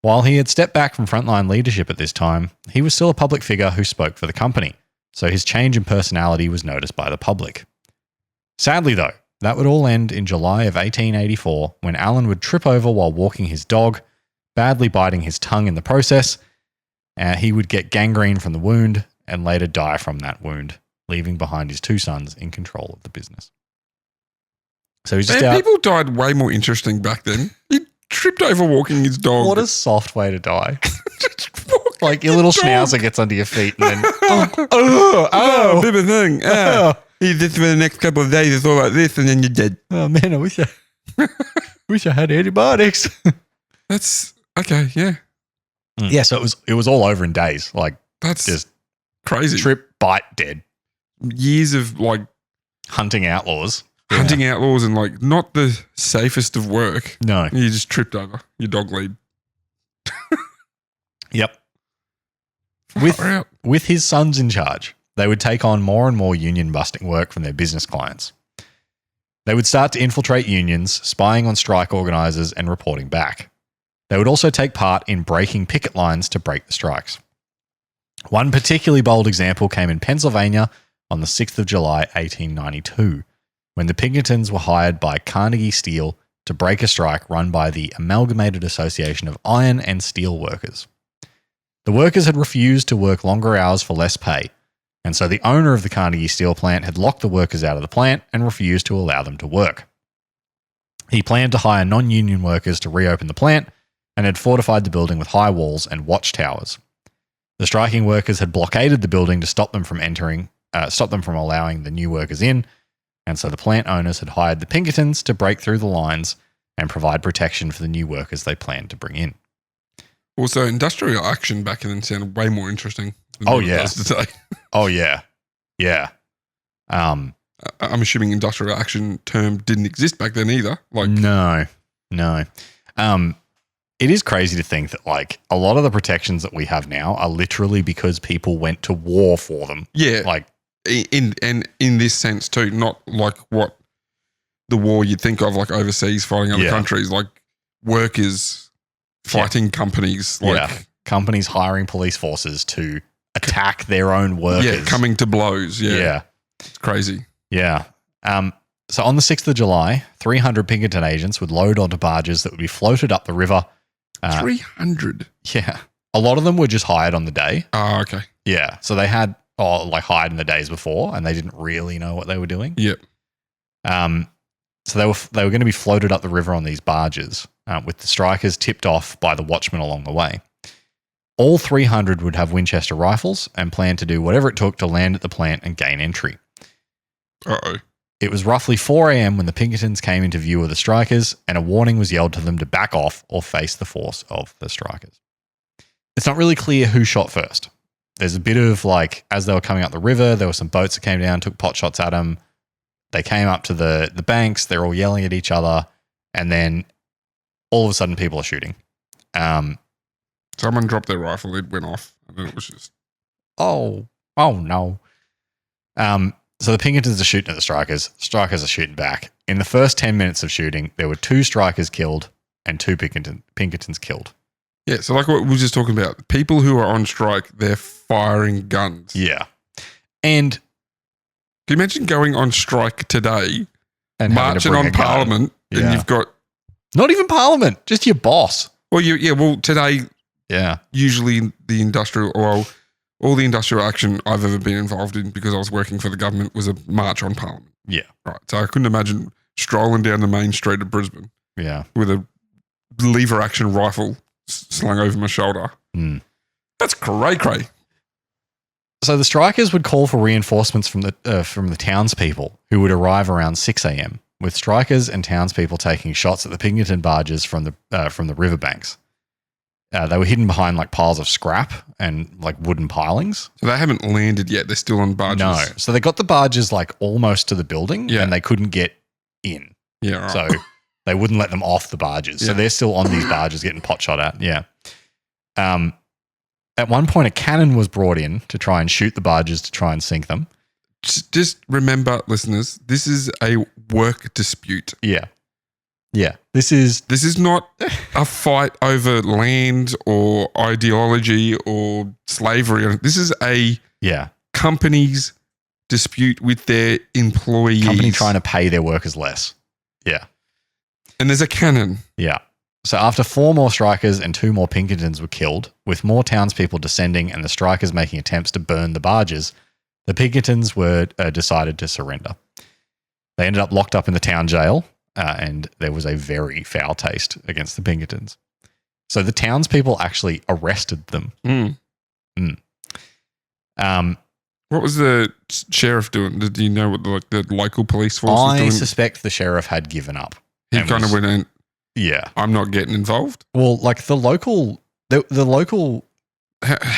S1: While he had stepped back from frontline leadership at this time, he was still a public figure who spoke for the company, so his change in personality was noticed by the public. Sadly, though, that would all end in July of 1884 when Alan would trip over while walking his dog, badly biting his tongue in the process. He would get gangrene from the wound and later die from that wound, leaving behind his two sons in control of the business. So he's just out.
S3: People died way more interesting back then. He tripped over walking his dog.
S1: What a soft way to die. Like your little schnauzer gets under your feet and then
S3: oh, bit of a thing. Just for the next couple of days, it's all like this, and then you're dead.
S1: Oh man, I wish I had antibiotics.
S3: That's okay, yeah.
S1: Yeah, so it was all over in days. Like
S3: that's
S1: just
S3: crazy.
S1: Trip, bite, dead.
S3: Years of like
S1: hunting outlaws.
S3: Hunting outlaws and like not the safest of work.
S1: No.
S3: You just tripped over your dog lead.
S1: Yep. With his sons in charge, they would take on more and more union-busting work from their business clients. They would start to infiltrate unions, spying on strike organisers and reporting back. They would also take part in breaking picket lines to break the strikes. One particularly bold example came in Pennsylvania on the 6th of July, 1892, when the Pinkertons were hired by Carnegie Steel to break a strike run by the Amalgamated Association of Iron and Steel Workers. The workers had refused to work longer hours for less pay, and so the owner of the Carnegie Steel plant had locked the workers out of the plant and refused to allow them to work. He planned to hire non-union workers to reopen the plant and had fortified the building with high walls and watchtowers. The striking workers had blockaded the building to stop them from allowing the new workers in, and so the plant owners had hired the Pinkertons to break through the lines and provide protection for the new workers they planned to bring in.
S3: Also, industrial action back then sounded way more interesting than
S1: Oh,
S3: what it
S1: yeah.
S3: does today.
S1: Oh, yeah. Yeah.
S3: I'm assuming industrial action term didn't exist back then either.
S1: No. It is crazy to think that like a lot of the protections that we have now are literally because people went to war for them.
S3: Yeah.
S1: Like
S3: in this sense too, not like what the war you'd think of, like overseas fighting other countries, like workers fighting companies,
S1: companies hiring police forces to attack their own workers.
S3: Yeah, coming to blows. Yeah. It's crazy.
S1: Yeah. So on the 6th of July, 300 Pinkerton agents would load onto barges that would be floated up the river.
S3: 300?
S1: Yeah. A lot of them were just hired on the day.
S3: Oh, okay.
S1: Yeah. So they had hired in the days before and they didn't really know what they were doing.
S3: Yep.
S1: So they were going to be floated up the river on these barges with the strikers tipped off by the watchmen along the way. All 300 would have Winchester rifles and planned to do whatever it took to land at the plant and gain entry.
S3: Uh-oh.
S1: It was roughly 4 a.m. when the Pinkertons came into view of the strikers and a warning was yelled to them to back off or face the force of the strikers. It's not really clear who shot first. There's a bit of like, as they were coming up the river, there were some boats that came down, took pot shots at them. They came up to the banks. They're all yelling at each other. And then all of a sudden people are shooting.
S3: Someone dropped their rifle. It went off. And then it was just...
S1: Oh no. So the Pinkertons are shooting at the strikers. Strikers are shooting back. In the first 10 minutes of shooting, there were 2 strikers killed and 2 Pinkertons killed.
S3: Yeah, so like what we were just talking about, people who are on strike, they're firing guns.
S1: Yeah. And
S3: can you imagine going on strike today
S1: and
S3: marching on Parliament and you've got...
S1: Not even Parliament, just your boss.
S3: Well, today, usually the industrial... Well, all the industrial action I've ever been involved in because I was working for the government was a march on Parliament.
S1: Yeah.
S3: Right. So I couldn't imagine strolling down the main street of Brisbane with a lever action rifle slung over my shoulder.
S1: Mm.
S3: That's cray-cray.
S1: So the strikers would call for reinforcements from the townspeople who would arrive around 6 a.m. with strikers and townspeople taking shots at the Pinkerton barges from the riverbanks. They were hidden behind like piles of scrap and like wooden pilings.
S3: So they haven't landed yet. They're still on barges.
S1: No. So they got the barges like almost to the building and they couldn't get in.
S3: Yeah. Right.
S1: So they wouldn't let them off the barges. So they're still on these barges getting pot shot at. Yeah. At one point, a cannon was brought in to try and shoot the barges to try and sink them.
S3: Just remember, listeners, this is a work dispute.
S1: Yeah. Yeah. This is
S3: not a fight over land or ideology or slavery. This is a company's dispute with their employees.
S1: Company trying to pay their workers less. Yeah.
S3: And there's a cannon.
S1: Yeah. So after 4 more strikers and 2 more Pinkertons were killed, with more townspeople descending and the strikers making attempts to burn the barges, the Pinkertons were decided to surrender. They ended up locked up in the town jail. And there was a very foul taste against the Pinkertons. So the townspeople actually arrested them.
S3: What was the sheriff doing? Did you know what the local police force was doing?
S1: I suspect the sheriff had given up.
S3: He kind of went in.
S1: Yeah.
S3: I'm not getting involved.
S1: Well, like the local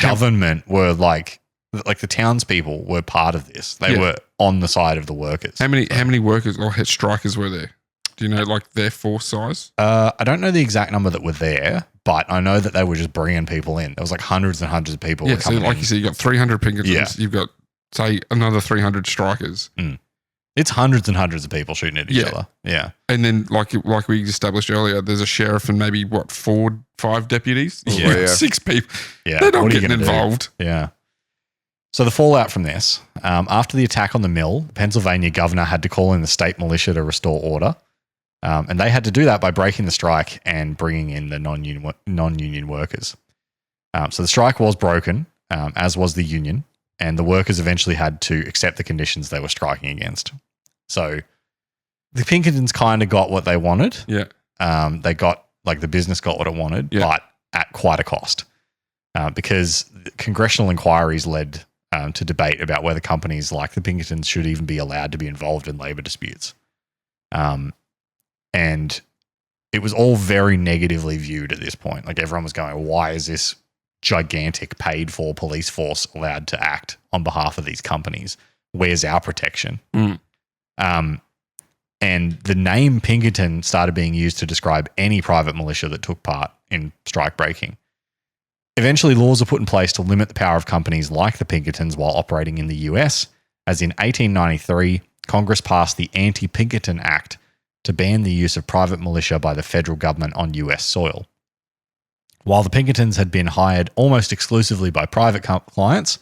S1: government were like the townspeople were part of this. They were on the side of the workers.
S3: How many workers or strikers were there? Do you know like their force size?
S1: I don't know the exact number that were there, but I know that they were just bringing people in. There was like hundreds and hundreds of people.
S3: Yeah, so like you said, you got 300 Pinkertons.
S1: Yeah.
S3: You've got say another 300 strikers.
S1: It's hundreds and hundreds of people shooting at each other. Yeah,
S3: and then like we established earlier, there's a sheriff and maybe 5 deputies.
S1: Yeah,
S3: 6 people.
S1: Yeah,
S3: they're not getting involved.
S1: Yeah. So the fallout from this, after the attack on the mill, the Pennsylvania governor had to call in the state militia to restore order. And they had to do that by breaking the strike and bringing in the non-union workers. So the strike was broken, as was the union, and the workers eventually had to accept the conditions they were striking against. So the Pinkertons kind of got what they wanted.
S3: Yeah.
S1: They got, like the business got what it wanted, but at quite a cost. because congressional inquiries led to debate about whether companies like the Pinkertons should even be allowed to be involved in labor disputes. And it was all very negatively viewed at this point. Like everyone was going, why is this gigantic paid for police force allowed to act on behalf of these companies? Where's our protection? And the name Pinkerton started being used to describe any private militia that took part in strike breaking. Eventually, laws were put in place to limit the power of companies like the Pinkertons while operating in the US, as in 1893, Congress passed the Anti-Pinkerton Act to ban the use of private militia by the federal government on US soil. While the Pinkertons had been hired almost exclusively by private clients,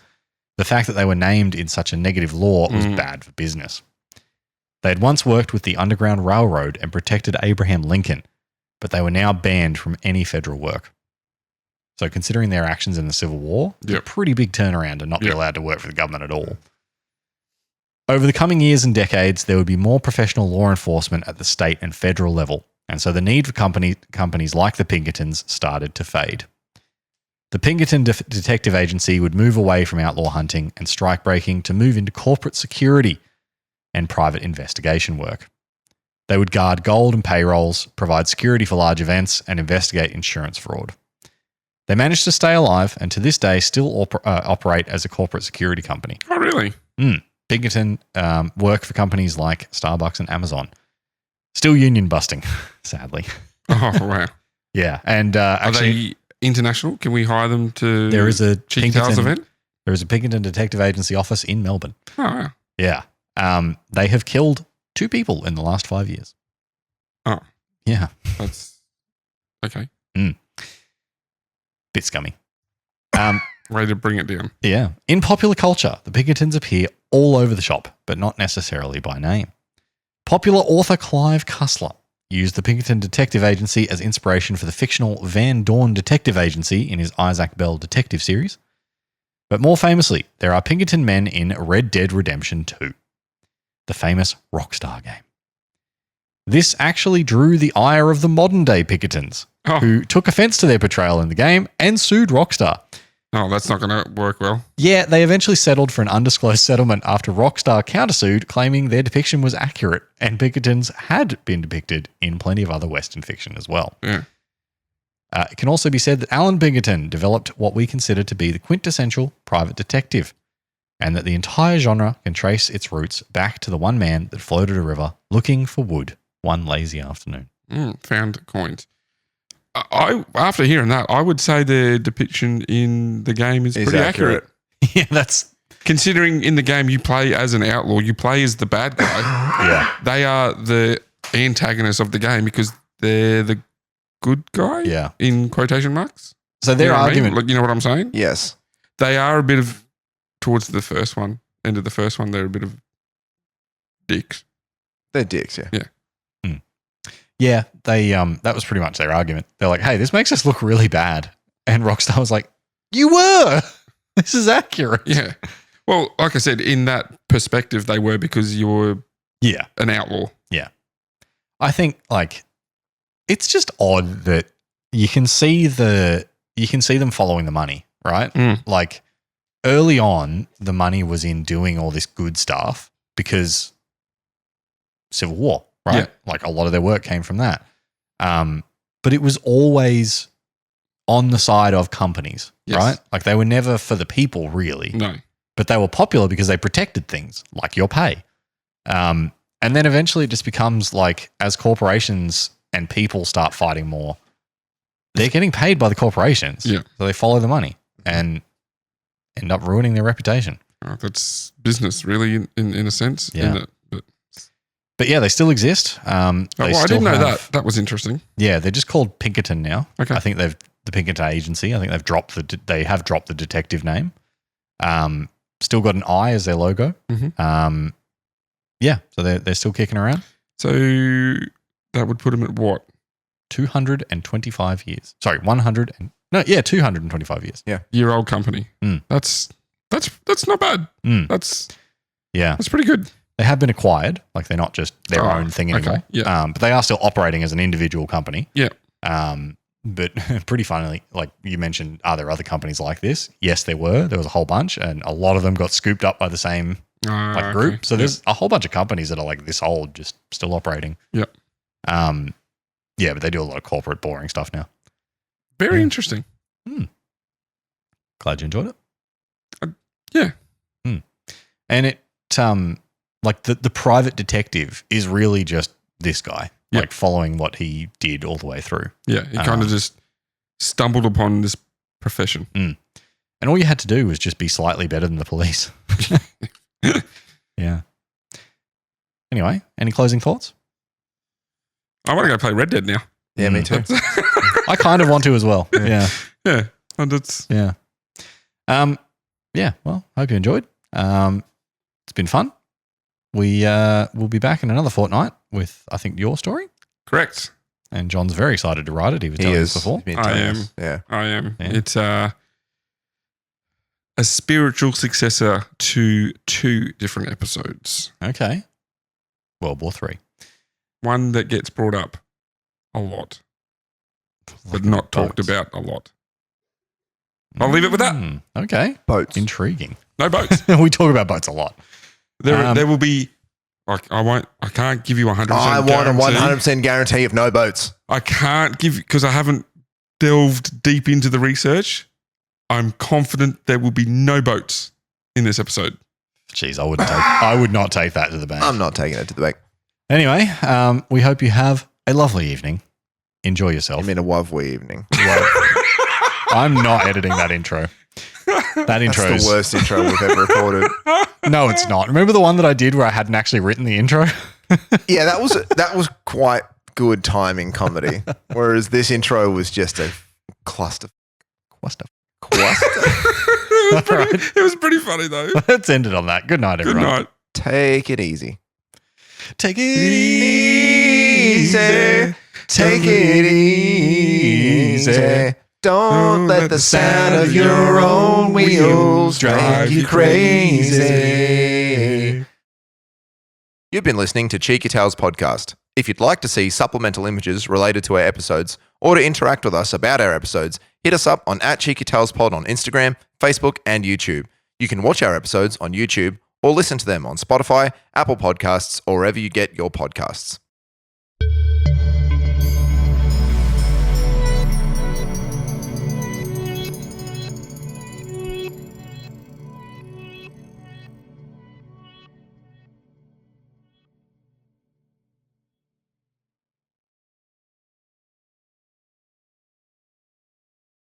S1: the fact that they were named in such a negative law was bad for business. They had once worked with the Underground Railroad and protected Abraham Lincoln, but they were now banned from any federal work. So considering their actions in the Civil War, it's a pretty big turnaround to not be allowed to work for the government at all. Over the coming years and decades, there would be more professional law enforcement at the state and federal level, and so the need for companies like the Pinkertons started to fade. The Pinkerton Detective Agency would move away from outlaw hunting and strike breaking to move into corporate security and private investigation work. They would guard gold and payrolls, provide security for large events, and investigate insurance fraud. They managed to stay alive and to this day still operate as a corporate security company.
S3: Oh, really?
S1: Pinkerton work for companies like Starbucks and Amazon. Still union busting, sadly.
S3: Oh, wow.
S1: Yeah. And
S3: are they international? Can we hire them to
S1: there is a
S3: Cheeky Tales event?
S1: There is a Pinkerton Detective Agency office in Melbourne.
S3: Oh, wow.
S1: Yeah. They have killed 2 people in the last 5 years.
S3: Oh.
S1: Yeah.
S3: That's okay.
S1: Bit scummy.
S3: Way to bring it down.
S1: Yeah. In popular culture, the Pinkertons appear all over the shop, but not necessarily by name. Popular author Clive Cussler used the Pinkerton Detective Agency as inspiration for the fictional Van Dorn Detective Agency in his Isaac Bell detective series. But more famously, there are Pinkerton men in Red Dead Redemption 2, the famous Rockstar game. This actually drew the ire of the modern-day Pinkertons, who took offense to their portrayal in the game and sued Rockstar.
S3: Oh, that's not going to work well.
S1: Yeah, they eventually settled for an undisclosed settlement after Rockstar countersued, claiming their depiction was accurate and Pinkertons had been depicted in plenty of other Western fiction as well.
S3: Yeah.
S1: It can also be said that Alan Pinkerton developed what we consider to be the quintessential private detective, and that the entire genre can trace its roots back to the one man that floated a river looking for wood one lazy afternoon.
S3: Found coins. After hearing that, I would say the depiction in the game is pretty accurate.
S1: Yeah, that's...
S3: Considering in the game you play as an outlaw, you play as the bad guy.
S1: Yeah.
S3: They are the antagonists of the game because they're the good guy, in quotation marks.
S1: So their argument...
S3: Like, you know what I'm saying?
S2: Yes.
S3: They are a bit of, towards the first one, end of the first one, they're a bit of dicks.
S2: They're dicks, yeah.
S3: Yeah.
S1: Yeah, they that was pretty much their argument. They're like, hey, this makes us look really bad. And Rockstar was like, you were! This is accurate.
S3: Yeah. Well, like I said, in that perspective, they were because you're an outlaw.
S1: Yeah. I think, like, it's just odd that you can see them following the money, right? Like, early on, the money was in doing all this good stuff because Civil War. Right?
S3: Yeah.
S1: Like a lot of their work came from that. But it was always on the side of companies, right? Like they were never for the people really.
S3: No.
S1: But they were popular because they protected things like your pay. And then eventually it just becomes like as corporations and people start fighting more, they're getting paid by the corporations.
S3: Yeah.
S1: So they follow the money and end up ruining their reputation.
S3: That's business really in a sense.
S1: Yeah. But yeah, they still exist.
S3: I didn't know that. That was interesting.
S1: Yeah, they're just called Pinkerton now.
S3: Okay.
S1: I think the Pinkerton Agency. I think they have dropped the detective name. Still got an eye as their logo.
S3: Mm-hmm.
S1: Yeah, so they're still kicking around.
S3: So that would put them at what?
S1: 225 years. Sorry, 225 years.
S2: Yeah,
S3: year-old company. That's not bad. That's pretty good.
S1: They have been acquired. Like they're not just their own thing anymore.
S3: Okay. Yeah.
S1: But they are still operating as an individual company.
S3: Yeah.
S1: But pretty funnily, like you mentioned, are there other companies like this? Yes, there were. There was a whole bunch, and a lot of them got scooped up by the same group.
S3: Okay.
S1: So there's a whole bunch of companies that are like this old, just still operating.
S3: Yep.
S1: Yeah, but they do a lot of corporate boring stuff now.
S3: Very interesting.
S1: Glad you enjoyed it.
S3: Yeah.
S1: And it, like the private detective is really just this guy, like following what he did all the way through.
S3: Yeah, he kind of just stumbled upon this profession.
S1: And all you had to do was just be slightly better than the police. Yeah. Anyway, any closing thoughts?
S3: I want to go play Red Dead now.
S2: Yeah, me too.
S1: I kind of want to as well. Yeah.
S3: Yeah. And it's
S1: Yeah. Yeah. Well, hope you enjoyed. It's been fun. We'll be back in another fortnight with, I think, your story.
S3: correct.
S1: And John's very excited to write it. He was telling us before.
S3: I am.
S2: Yeah.
S3: I am.
S1: Yeah.
S3: It's a spiritual successor to 2 different episodes.
S1: Okay. World War III.
S3: One that gets brought up a lot, but not talked
S1: Boats.
S3: about a lot. I'll leave it with that.
S1: Okay.
S2: Boats.
S1: Intriguing.
S3: No boats.
S1: We talk about boats a lot.
S3: There will be. Like I can't give you 100%.
S2: I want a
S3: guarantee.
S2: 100% guarantee of no boats.
S3: I can't give because I haven't delved deep into the research. I'm confident there will be no boats in this episode.
S1: Jeez, I would not take that to the bank.
S2: I'm not taking it to the bank.
S1: Anyway, we hope you have a lovely evening. Enjoy yourself.
S2: I mean, a lovely evening.
S1: I'm not editing that intro. That intro
S2: That's the worst intro we've ever recorded.
S1: No, it's not. Remember the one that I did where I hadn't actually written the intro?
S2: Yeah, that was quite good timing comedy. Whereas this intro was just a cluster.
S3: It was pretty funny though.
S1: Let's end it on that. Good night,
S3: Good
S1: everyone.
S3: night.
S2: Take it easy.
S1: Take it
S2: Easy. Take it easy. Don't let the sound of your own wheels drive you crazy. You've been listening to Cheeky Tales Podcast. If you'd like to see supplemental images related to our episodes or to interact with us about our episodes, hit us up on @CheekyTalesPod on Instagram, Facebook, and YouTube. You can watch our episodes on YouTube or listen to them on Spotify, Apple Podcasts, or wherever you get your podcasts.